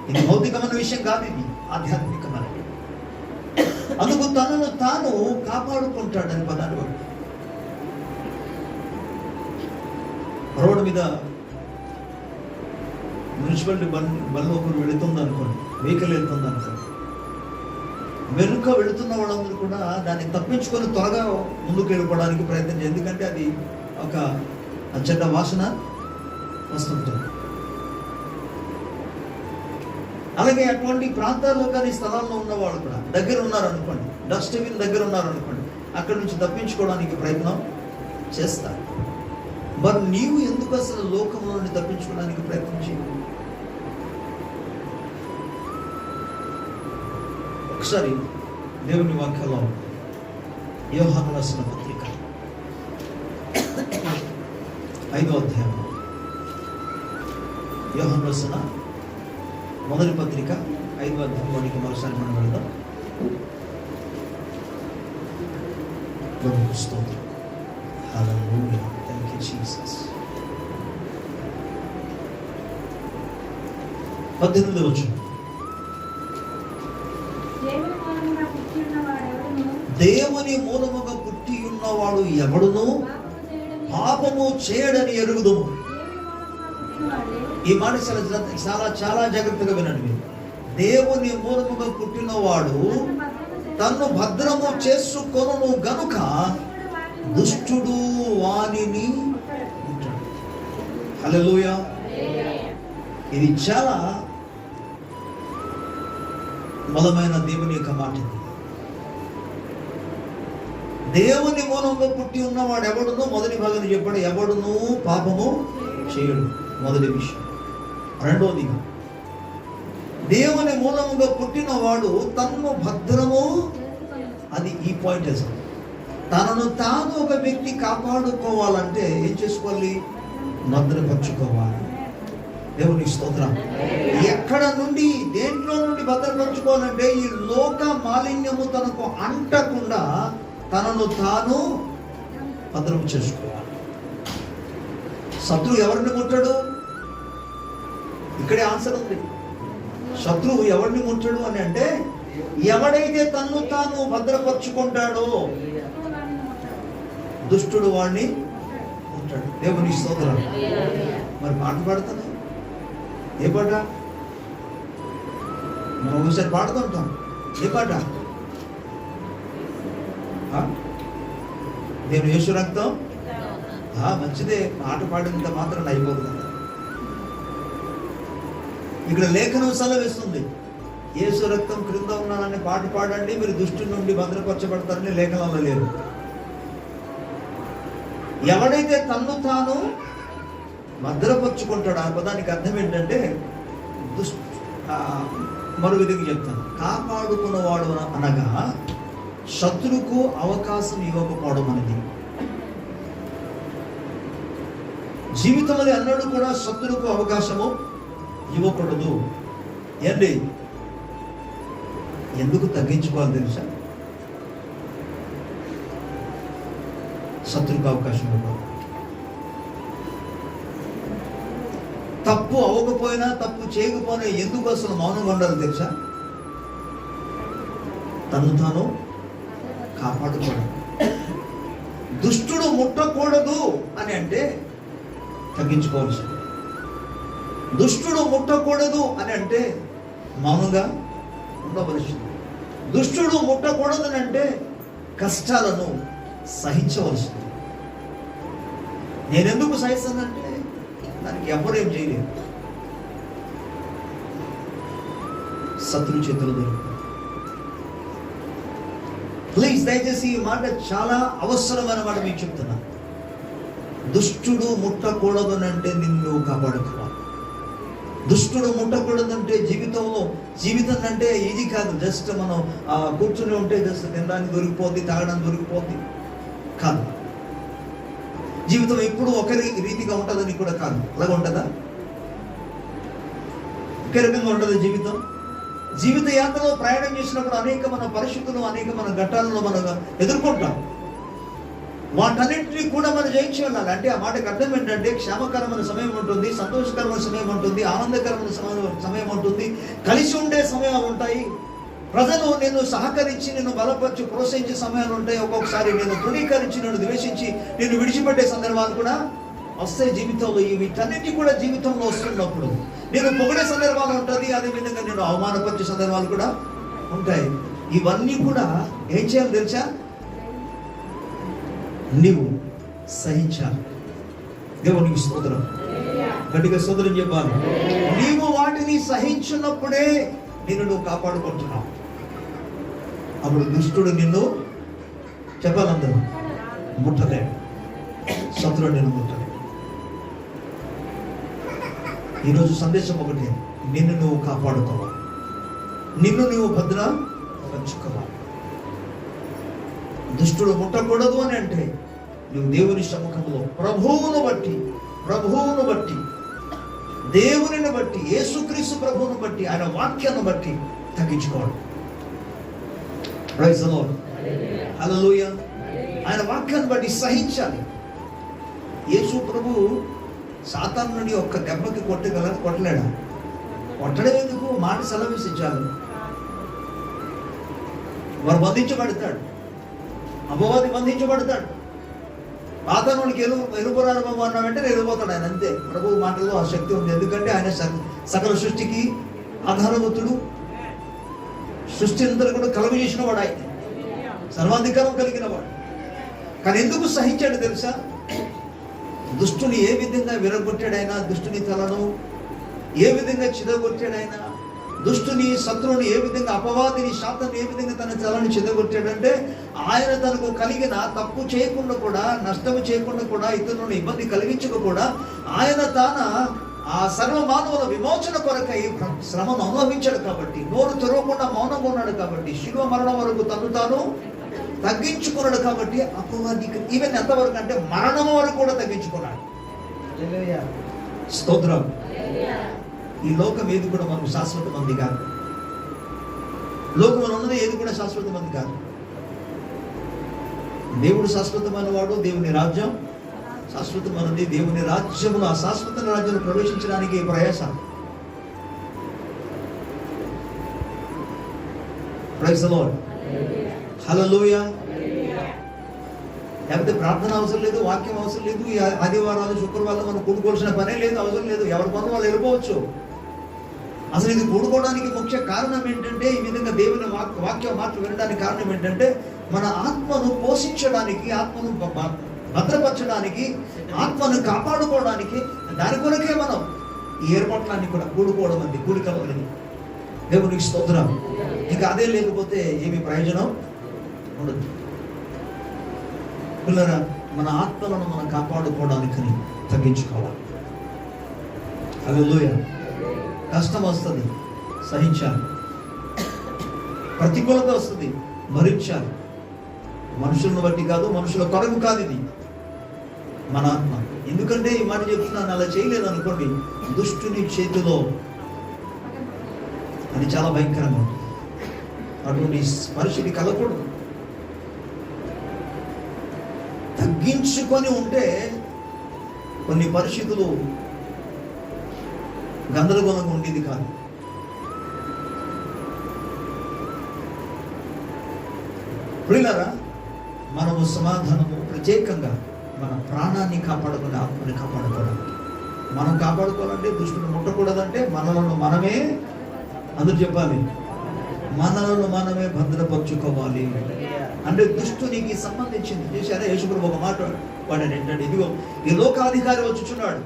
ఇది భౌతికమైన విషయం కాదు, ఇది ఆధ్యాత్మికమైనది. అందుకు తనను తాను కాపాడుకుంటాడని పదాన్ని వాడు. రోడ్డు మీద మున్సిపాలిటీ బండి ఒకరు వెళుతుంది అనుకోండి, వెహికల్ వెళ్తుంది అనుకోండి, వెనుక వెళుతున్న వాళ్ళందరూ కూడా దాన్ని తప్పించుకొని త్వరగా ముందుకు వెళ్ళిపోవడానికి ప్రయత్నం చేయాలి. ఎందుకంటే అది ఒక చెడ్డ వాసన వస్తుంటుంది. అలాగే అటువంటి ప్రాంతాల్లో కానీ స్థలాల్లో ఉన్నవాళ్ళు కూడా దగ్గర ఉన్నారనుకోండి, డస్ట్బిన్ దగ్గర ఉన్నారనుకోండి, అక్కడి నుంచి తప్పించుకోవడానికి ప్రయత్నం చేస్తారు. మరి నీవు ఎందుకు అసలు లోకంలో నుండి తప్పించుకోవడానికి ప్రయత్నం చేయవు? ఒకసారి దేవుని వాక్యంలో యోహాను రాసిన పత్రిక 5వ అధ్యాయం, యోహాను రాసిన మొదటి పత్రిక 5వ అధ్యాయంలోనికి మరోసారి మనం వెళ్దాం. స్తోత్రం. హల్లెలూయా. Thank you Jesus. 18వ వచనం, దేవుని మూలముగా పుట్టి ఉన్నవాడు ఎవడును పాపము చేయడని ఎరుగుదుము. ఈ మాట చాలా జాగ్రత్తగా వినండి. దేవుని మూలముగా పుట్టినవాడు తన్ను భద్రము చేసుకొనును గనుక దుష్టుడు వానిని ఉంటాడు. హల్లెలూయా. ఇది చాలా బలమైన దేవుని యొక్క మాట. దేవుని మూలంగా పుట్టి ఉన్నవాడు ఎవడును, మొదటి భాగం చెప్పాడు, ఎవడును పాపము చేయడు. మొదటి విషయం. రెండోది, దేవుని మూలముగా పుట్టినవాడు తన్ను భద్రము, అది ఈ పాయింట్ అసలు. తనను తాను ఒక వ్యక్తి కాపాడుకోవాలంటే ఏం చేసుకోవాలి? భద్రపరచుకోవాలి. దేవుని స్తోత్రం. ఎక్కడ నుండి, దేంట్లో నుండి భద్రపరచుకోవాలంటే ఈ లోక మాలిన్యము తనకు అంటకుండా తనను తాను భద్రం చేసుకోవాలి. శత్రువు ఎవరిని ముట్టడు? ఇక్కడే ఆన్సర్ ఉంది. శత్రువు ఎవరిని ముట్టడు అని అంటే, ఎవడైతే తన్ను తాను భద్రపరుచుకుంటాడో దుష్టుడు వాడిని ఉంటాడు. దేవుని స్తోత్రం. మరి పాట పాడుతాను. ఏ పాట? మనం ఒకసారి పాడుతుంటాం. ఏ పాట? నేను యేసు రక్తం. మంచిదే, పాట పాడినంత మాత్రం అయిపోదు కదా. ఇక్కడ లేఖనం సెలవిస్తుంది, యేసు రక్తం క్రింద ఉన్నానని పాట పాడండి, మీరు దుష్టు నుండి భద్రపరచబడతారని లేఖనంలో లేదు. ఎవడైతే తన్ను తాను భద్రపరుచుకుంటాడో, ఆ పదానికి అర్థం ఏంటంటే మరో విధంగా చెప్తాను, కాపాడుకున్నవాడు అనగా శత్రువుకు అవకాశం ఇవ్వకపోవడం అనేది. జీవితంలో అన్నడు కూడా శత్రువుకు అవకాశము ఇవ్వకూడదు. ఏంటి? ఎందుకు తగ్గించుకోవాలి తెలుసా? శత్రువుకు అవకాశం ఇవ్వకూడదు. తప్పు అవ్వకపోయినా, తప్పు చేయకపోయినా ఎందుకు అసలు మౌనంగా ఉండాలి తెలుసా? తను తాను కాపాడుకోవడం. దుష్టుడు ముట్టకూడదు అని అంటే తగ్గించుకోవాల్సింది. దుష్టుడు ముట్టకూడదు అని అంటే మౌనంగా ఉండవలసింది. దుష్టుడు ముట్టకూడదు అని అంటే కష్టాలను సహించవలసింది. నేనెందుకు సహిస్తానంటే దానికి ఎవరేం చేయలేదు. శత్రు చేతులు దొరుకుతాయి. ప్లీజ్ దయచేసి ఈ మాట చాలా అవసరమైన మాట మీకు చెప్తున్నా. దుష్టుడు ముట్టకూడదనంటే నిన్ను కాపాడుకోవాలి. దుష్టుడు ముట్టకూడదంటే జీవితం అంటే ఇది కాదు. జస్ట్ మనం కూర్చుని ఉంటే జస్ట్ తినడానికి దొరికిపోద్ది, తాగడానికి దొరికిపోద్ది కాదు. జీవితం ఎప్పుడు ఒకరి రీతిగా ఉంటుందని కూడా కాదు. అలాగ ఉంటుందా? ఒకే రకంగా ఉంటుంది జీవిత యాత్రలో ప్రయాణం చేసినప్పుడు అనేక మన పరిస్థితులు, అనేక మన ఘట్టాలను మనం ఎదుర్కొంటాం. వాటన్నింటినీ కూడా మనం జయించి వెళ్ళాలి. అంటే ఆ మాటకు అర్థం ఏంటంటే, క్షేమకరమైన సమయం ఉంటుంది, సంతోషకరమైన సమయం ఉంటుంది, ఆనందకరమైన సమయం ఉంటుంది, కలిసి ఉండే సమయాలు ఉంటాయి. ప్రజలు నిన్ను సహకరించి నిన్ను బలపరిచి ప్రోత్సహించే సమయాలు ఉంటాయి. ఒక్కొక్కసారి నేను తృణీకరించి, నిన్ను ద్వేషించి నిన్ను విడిచిపెట్టే సందర్భాలు కూడా వస్తాయి జీవితంలో. వీటన్నిటి కూడా జీవితంలో వస్తున్నప్పుడు నేను పొగిడే సందర్భాలు ఉంటుంది, అదేవిధంగా నేను అవమానపరిచే సందర్భాలు కూడా ఉంటాయి. ఇవన్నీ కూడా ఏం చేయాలి తెలుసా? నీవు సహించాలి. దేవునికి స్తోత్రం. గట్టిగా స్తోత్రం చెప్పాలి. నీవు వాటిని సహించినప్పుడే నిన్ను నువ్వు కాపాడుకుంటున్నావు. అప్పుడు దుష్టుడు నిన్ను చెప్పాలందరూ ముట్టలేడు. శత్రుడు నిన్ను ముట్టలేడు. ఈరోజు సందేశం ఒకటి, నిన్ను నువ్వు కాపాడుకోవాలి, నిన్ను నువ్వు భద్రపరచుకోవాలి. దుష్టుడు ముట్టకూడదు అని అంటే నువ్వు దేవుని సముఖంలో ప్రభువును బట్టి దేవునిని బట్టి, యేసుక్రీస్తు ప్రభువును బట్టి, ఆయన వాక్యాన్ని బట్టి తగ్గించుకోవాలి. Praise the lord. హల్లెలూయా. ఆయన వాక్యాన్ని బట్టి సహించాలి. యేసు ప్రభు సాతాను నుండి ఒక్క దెబ్బకి కొట్టలేడా? కొట్టడం ఎందుకు? మాట సెలవిసి చాలు. వారు బంధించబడతాడు, అపవాది బంధించబడతాడు. పాతాళానికి ఎలుపురాను బాబు అన్న వెంటనే వెళ్ళిపోతాడు ఆయన. అంతే. ప్రభు మాటల్లో ఆ శక్తి ఉంది. ఎందుకంటే ఆయన సకల సృష్టికి ఆధారభూతుడు, సృష్టి అంతా కూడా కలుగు చేసిన వాడు, ఆయన సర్వాధికారం కలిగిన వాడు. కానీ ఎందుకు సహించాడు తెలుసా? దుష్టుని ఏ విధంగా విరగొట్టాడైనా, దుష్టుని తలను ఏ విధంగా చిదగొట్టాడైనా, దుష్టుని శత్రువుని ఏ విధంగా, అపవాదిని శాతాన్ని ఏ విధంగా తన తలని చిదగొట్టాడంటే, ఆయన తనకు కలిగిన తప్పు చేయకుండా కూడా, నష్టము చేయకుండా కూడా, ఇతరులను ఇబ్బంది కలిగించక కూడా ఆయన ఆ సర్వ మానవుల విమోచన కొరకై శ్రమను అనుభవించాడు. కాబట్టి నోరు తెరవకుండా మౌనంగా ఉన్నాడు. కాబట్టి శిలువ మరణం వరకు తను తాను తగ్గించుకున్నాడు. కాబట్టి అపవాదికి ఈవెన్ ఎంతవరకు అంటే మరణం వరకు కూడా తగ్గించుకున్నాడు. స్తోత్రం. ఈ లోకం ఏది కూడా మనకు శాశ్వతమంది కాదు. లోకంలో ఉన్నది ఏది కూడా శాశ్వతమంది కాదు. దేవుడు శాశ్వతమైన వాడు, దేవుని రాజ్యం శాశ్వతమైనది. దేవుని రాజ్యములో, ఆ శాశ్వత రాజ్యంలో ప్రవేశించడానికి ప్రయాస. ప్రైజ్ ది లార్డ్, హల్లెలూయా. లేకపోతే ప్రార్థన అవసరం లేదు, వాక్యం అవసరం లేదు, ఈ ఆదివారాలు శుక్రవారాలు మనం కూడుకోవాల్సిన పనే లేదు, అవసరం లేదు. ఎవరి పనులు వాళ్ళు వెళ్ళిపోవచ్చు. అసలు ఇది కూడుకోవడానికి ముఖ్య కారణం ఏంటంటే, ఈ విధంగా దేవుని వాక్య మాటలు వినడానికి కారణం ఏంటంటే, మన ఆత్మను పోషించడానికి, ఆత్మను భద్రపరచడానికి, ఆత్మను కాపాడుకోవడానికి, దాని కొరకే మనం ఈ ఏర్పాట్లన్నీ కూడా కూడుకోవడం అంది, కూడికలని. దేవునికి స్తోత్రం. ఇంకా అదే లేకపోతే ఏమి ప్రయోజనం ఉండదు. పిల్లరా, మన ఆత్మలను మనం కాపాడుకోవడానికి తగ్గించుకోవాలి. హల్లెలూయా. కష్టం వస్తుంది, సహించాలి. ప్రతికూలత వస్తుంది, భరించాలి. మనుషులను బట్టి కాదు, మనుషుల కొరకు కాదు, ఇది మన ఆత్మ. ఎందుకంటే ఈ మాట చెప్తున్నాను, అలా చేయలేదు అనుకోండి, దుష్టుని చేతిలో అది చాలా భయంకరంగా ఉంటుంది. అటువంటి పరిస్థితి కలగకూడదు. తగ్గించుకొని ఉంటే కొన్ని పరిస్థితులు గందరగోళంగా ఉండేది కాదు. ప్రియులారా, మనము సమాధానము ప్రత్యేకంగా మన ప్రాణాన్ని కాపాడుకుని, ఆత్మని కాపాడుకోవడానికి. మనం కాపాడుకోవాలంటే, దుష్టుని ముట్టకూడదంటే మనలను మనమే, అందరూ చెప్పాలి, మనలను మనమే భద్రపరచుకోవాలి. అంటే దుష్టునికి సంబంధించింది. చేశారా? యేసుప్రభు ఒక మాట వాడాడు ఏంటంటే, ఇదిగో ఈ లోకాధికారి వచ్చుచున్నాడు,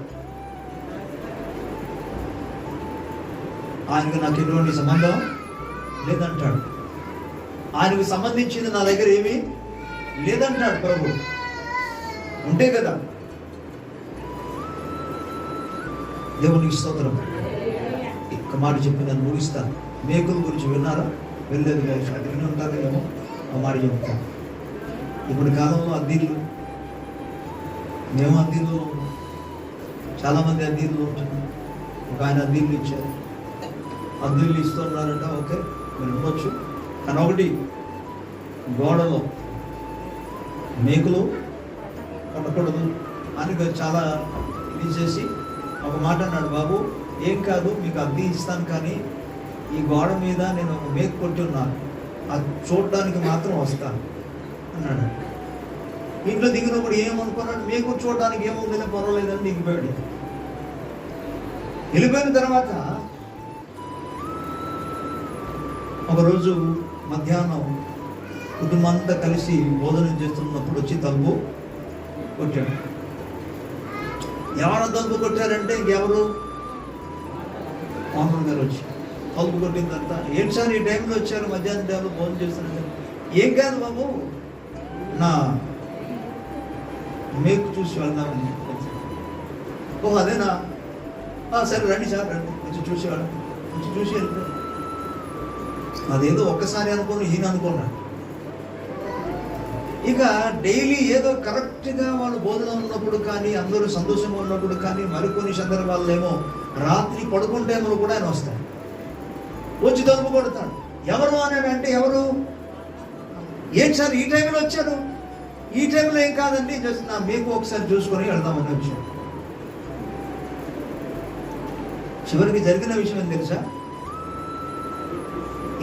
ఆయనకు నాకు ఎటువంటి సంబంధం లేదంటాడు. ఆయనకు సంబంధించింది నా దగ్గర ఏమీ లేదంటాడు ప్రభు. ఉంటే కదా. దేవునికి స్తోత్రం. ఒక్క మాట చెప్పి నేను ముగిస్తాను. మేకుల గురించి విన్నారా? వెళ్ళలేదు బహుశా, అది విని ఉంటారు ఏమో. ఆ మాట చెప్తాను. ఇప్పుడు కాలంలో అద్దీళ్ళు, మేము అద్దీల్లో ఉన్నాం, చాలామంది అద్దీల్లో ఉంటున్నాం. ఒక ఆయన అద్దీళ్ళు ఇచ్చారు, అద్దీళ్ళు ఇస్తున్నారంట. ఓకే, మీరు ఉండొచ్చు, కానీ ఒకటి, గోడలో మేకులు కొట్టకూడదు అని చాలా ఇది చేసి ఒక మాట అన్నాడు, బాబు ఏం కాదు, మీకు అద్దె ఇస్తాను, కానీ ఈ గోడ మీద నేను ఒక మేకు కొట్టి ఉన్నాను, అది చూడడానికి మాత్రం వస్తాను అన్నాడు. ఇంట్లో దిగినప్పుడు ఏమనుకున్నాడు, మేకు చూడడానికి ఏముందని, పర్వాలేదని దిగిపోయాడు. వెళ్ళిపోయిన తర్వాత ఒకరోజు మధ్యాహ్నం కుటుంబం అంతా కలిసి భోజనం చేస్తున్నప్పుడు వచ్చి తలుపు కొట్టాడు. ఎవరు తలుపు కొట్టారంటే ఇంకెవరు, మామూలు గారు వచ్చి తలుపు కొట్టిందంతా. ఏంటి సార్ ఈ టైంలో వచ్చారు, మధ్యాహ్నం టైంలో భోజనం చేస్తున్నారు? ఏం కాదు బాబు, నా మేకు చూసి వెళ్దామని. ఓ అదేనా, సరే రండి సార్, రండి, కొంచెం చూసేవాడు, కొంచెం చూసి వెళ్తాడు. అదేదో ఒక్కసారి అనుకోని ఈయన అనుకున్నాడు. ఇక డైలీ ఏదో కరెక్ట్గా వాళ్ళు భోజనం ఉన్నప్పుడు కానీ, అందరూ సంతోషంగా ఉన్నప్పుడు కానీ, మరికొన్ని సందర్భాల్లో ఏమో రాత్రి పడుకుంటే కూడా ఆయన వస్తాడు, వచ్చి తలుపు కొడతాడు. ఎవరు అని అంటే, ఎవరు, ఏంటి సార్ ఈ టైంలో వచ్చారు? ఈ టైంలో ఏం కాదండి, జస్ట్ నా మీకు ఒకసారి చూసుకొని వెళ్దామని వచ్చాడు. చివరికి జరిగిన విషయం ఏం తెలుసా?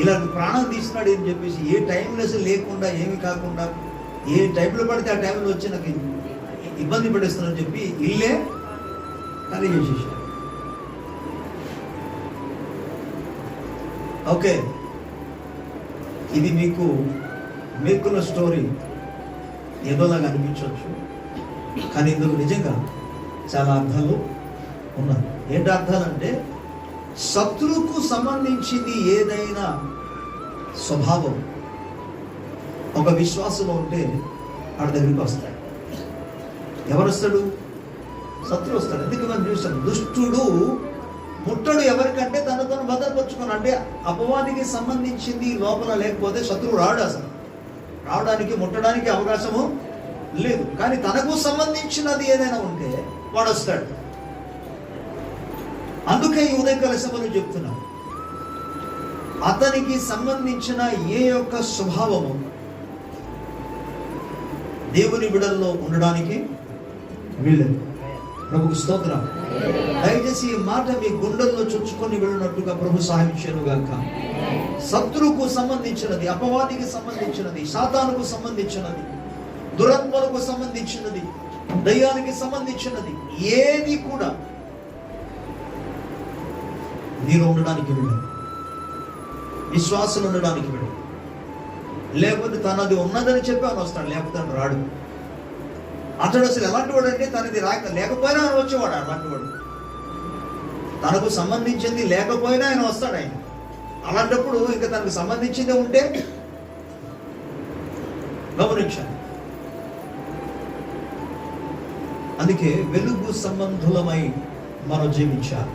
ఇలా ప్రాణం తీస్తున్నాడు అని చెప్పేసి, ఏ టైంలో అసలు లేకుండా, ఏమి కాకుండా, ఏ టైంలో పడితే ఆ టైంలో వచ్చి నాకు ఇబ్బంది పడేస్తున్నారని చెప్పి ఇల్లే ఖాళీ చేసేసాడు. ఓకే, ఇది మీకు మీకున్న స్టోరీ ఏదోలాగా అనిపించవచ్చు, కానీ ఇందులో నిజంగా చాలా అర్థాలు ఉన్నాయి. ఏంటి అర్థాలంటే, శత్రువుకు సంబంధించింది ఏదైనా స్వభావం ఒక విశ్వాసంలో ఉంటే వాడి దగ్గరికి వస్తాడు. ఎవరు వస్తాడు? శత్రువు వస్తాడు. ఎందుకు మనం చూస్తాం, దుష్టుడు ముట్టడు ఎవరికంటే తను భద్రపరుచుకుని. అంటే అపవాదికి సంబంధించింది లోపల లేకపోతే శత్రువు రాడు, అసలు రావడానికి ముట్టడానికి అవకాశము లేదు. కానీ తనకు సంబంధించినది ఏదైనా ఉంటే వాడు వస్తాడు. అందుకే ఈ ఉదయకాల సభలో చెప్తున్నా, అతనికి సంబంధించిన ఏ యొక్క స్వభావము దేవుని బిడల్లో ఉండడానికి వీలేదు. ప్రభుకు స్తోత్రం. దయచేసి ఈ మాట మీ గుండెల్లో చొచ్చుకొని వెళ్ళినట్టుగా ప్రభు సహాయం చేయనుగాక. శత్రువుకు సంబంధించినది, అపవాదికి సంబంధించినది, సాతానుకు సంబంధించినది, దురాత్మలకు సంబంధించినది, దయ్యానికి సంబంధించినది ఏది కూడా నీలో ఉండడానికి వెళ్ళదు. విశ్వాసం ఉండడానికి వెళ్ళదు. లేకపోతే తనది ఉన్నదని చెప్పి అని వస్తాడు, లేకపోతే అని రాడు. అతడు అసలు ఎలాంటి వాడు అంటే తనది లేకపోయినా ఆయన వచ్చేవాడు. అలాంటి వాడు తనకు సంబంధించింది లేకపోయినా ఆయన వస్తాడు. ఆయన అలాంటప్పుడు ఇంకా తనకు సంబంధించింది ఉంటే గమనించాలి. అందుకే వెలుగు సంబంధులమై మనం జీవించాలి.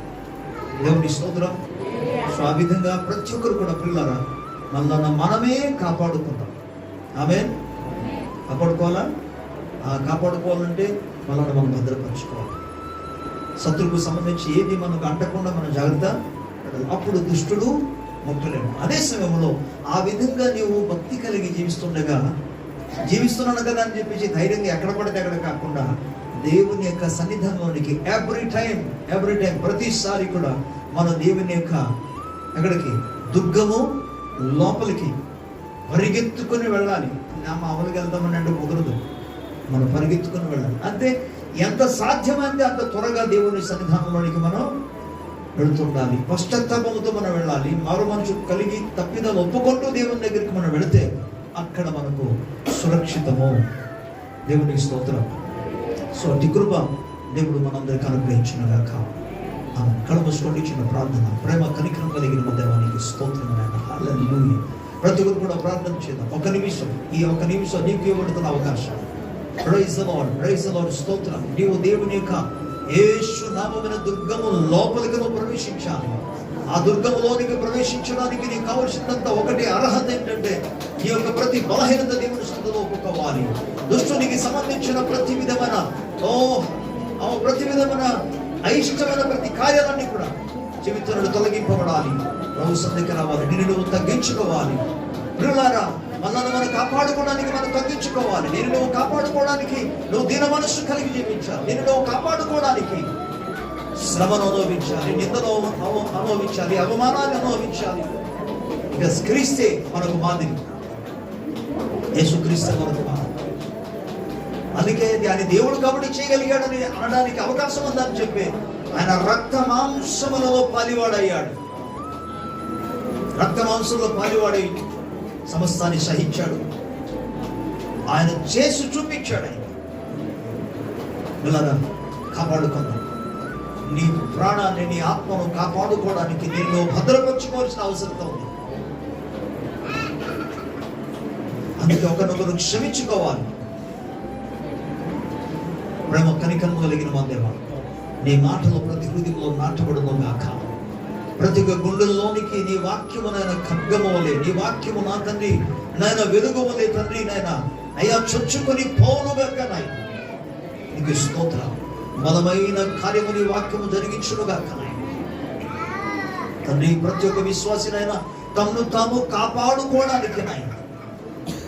దేవుని స్తోత్రం. సో ఆ విధంగా ప్రతి ఒక్కరు కూడా పిల్లరా మనల్ని మనమే కాపాడుకుంటాం. ఆమేన్. కాపాడుకోవాలంటే మనల్ని మనం భద్రపరచుకోవాలి. శత్రువుకు సంబంధించి ఏది మనకు అంటకుండా మనం జాగ్రత్త పడాలి. అప్పుడు దుష్టుడు ముట్టలేడు. అదే సమయంలో ఆ విధంగా నీవు భక్తి కలిగి జీవిస్తున్నాను కదా అని చెప్పేసి ధైర్యంగా ఎక్కడ పడితే అక్కడ కాకుండా దేవుని యొక్క సన్నిధానంలోనికి ఎవ్రీ టైం ప్రతిసారి కూడా మన దేవుని యొక్క ఎక్కడికి దుర్గము లోపలికి పరిగెత్తుకుని వెళ్ళాలి. మామూలుగా వెళ్తామని అంటే కుదరదు. మనం పరిగెత్తుకుని వెళ్ళాలి. అంతే, ఎంత సాధ్యమైతే అంత త్వరగా దేవుని సన్నిధానంలోనికి మనం వెళుతుండాలి. పశ్చాత్తాపంతో మనం వెళ్ళాలి. మారు మనసు కలిగి తప్పిదాలు ఒప్పుకుంటూ దేవుని దగ్గరికి మనం వెళితే అక్కడ మనకు సురక్షితము. దేవునికి స్తోత్రం. సో అతి కృప దేవుడు మనందరికీ అనుగ్రహించినగాక. కళ్ళు మూసుకోండి. చిన్న ప్రార్థన. ప్రేమ కనికరం కలిగిన మా దేవానికి స్తోత్రం. హల్లెలూయా. ప్రతి ఒక్కరు కూడా ప్రార్థన చేద్దాం. ఒక నిమిషం నీకు ఇవ్వబడుతున్న అవకాశం. Praise the Lord. స్తోత్రం. నీవు దేవుని యొక్క యేసు నామమున దుర్గము లోపలికి నువ్వు ప్రవేశించాలి. ఆ దుర్గములోనికి ప్రవేశించడానికి నీకు కావలసినంత ఒకటి అర్హత ఏంటంటే నీ యొక్క ప్రతి బలహీనత దేవుని సన్నిధిలో ఒప్పుకోవాలి. దుష్టునికి సంబంధించిన ప్రతి విధమైన అయిష్టమైన ప్రతి కార్యాలన్నీ కూడా జీవితంలో తొలగింపబడాలి. ప్రభు సన్నిధికి రావాలి. నిన్ను నువ్వు తగ్గించుకోవాలి. ప్రియులారా, మనల్ని మనం కాపాడుకోవడానికి మనం తగ్గించుకోవాలి. నేను నువ్వు కాపాడుకోవడానికి నువ్వు దీన మనస్సు కలిగి జీవించాలి. నేను నువ్వు కాపాడుకోవడానికి శ్రమను అనుభవించాలి, నిందను అనుభవించాలి, అవమానాన్ని అనుభవించాలి. ఇక క్రీస్తే మనకు మాదిరి. యేసుక్రీస్తే మనకు మాదిరి. అందుకే ఆయన దేవుడు కాబట్టి చేయగలిగాడని అనడానికి అవకాశం ఉందని చెప్పి ఆయన రక్త మాంసములలో పాలివాడయ్యాడు. రక్త మాంసంలో పాలివాడై సమస్తాన్ని సహించాడు. ఆయన చేసి చూపించాడు. ఆయన పిల్లరా, కాపాడుకుందాం. నీ ప్రాణాన్ని, నీ ఆత్మను కాపాడుకోవడానికి నిన్ను భద్రపరచుకోవాల్సిన అవసరం ఉంది. అందుకే ఒకరినొకరు క్షమించుకోవాలి. ప్రేమ కనికరము కలిగిన మా దేవా, నీ మాటలు ప్రతి హృదయంలో నాటబడును గాక. ప్రతి గుండెల్లోనికి నీ వాక్యము నాయన ఖడ్గము వలె, నీ వాక్యము నా తండ్రి నాయన వెలుగు వలె తండ్రి నాయన అయ్యా చొచ్చుకొని పోవునుగాక. నాయన నీకు స్తోత్రం. బలమైన కార్యము నీ వాక్యము జరిగించునుగాక. తండ్రి ప్రతి ఒక్క విశ్వాసినైనా తమను తాము కాపాడుకోవడానికి నాయన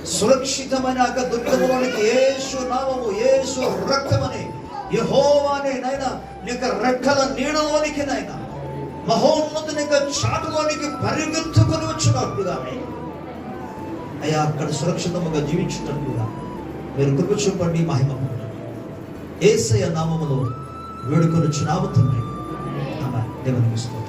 సురక్షితమైన దుర్గములోనికి యేసు నామము, యేసు రక్తమని, యెహోవానే నాయన నీక రెక్కల నీడలోనికి నాయన మహోన్నతుని యొక్క చాటులోనికి పరిగెత్తుకొని వచ్చినట్టుగానే అయ్యా అక్కడ సురక్షితముగా జీవించినట్టుగా మీరు కృప చూపండి. మహిమ యేసయ్య నామములో వేడుకొనుచున్నాము తండ్రి. ఆమేన్. దేవునికి స్తోత్రం.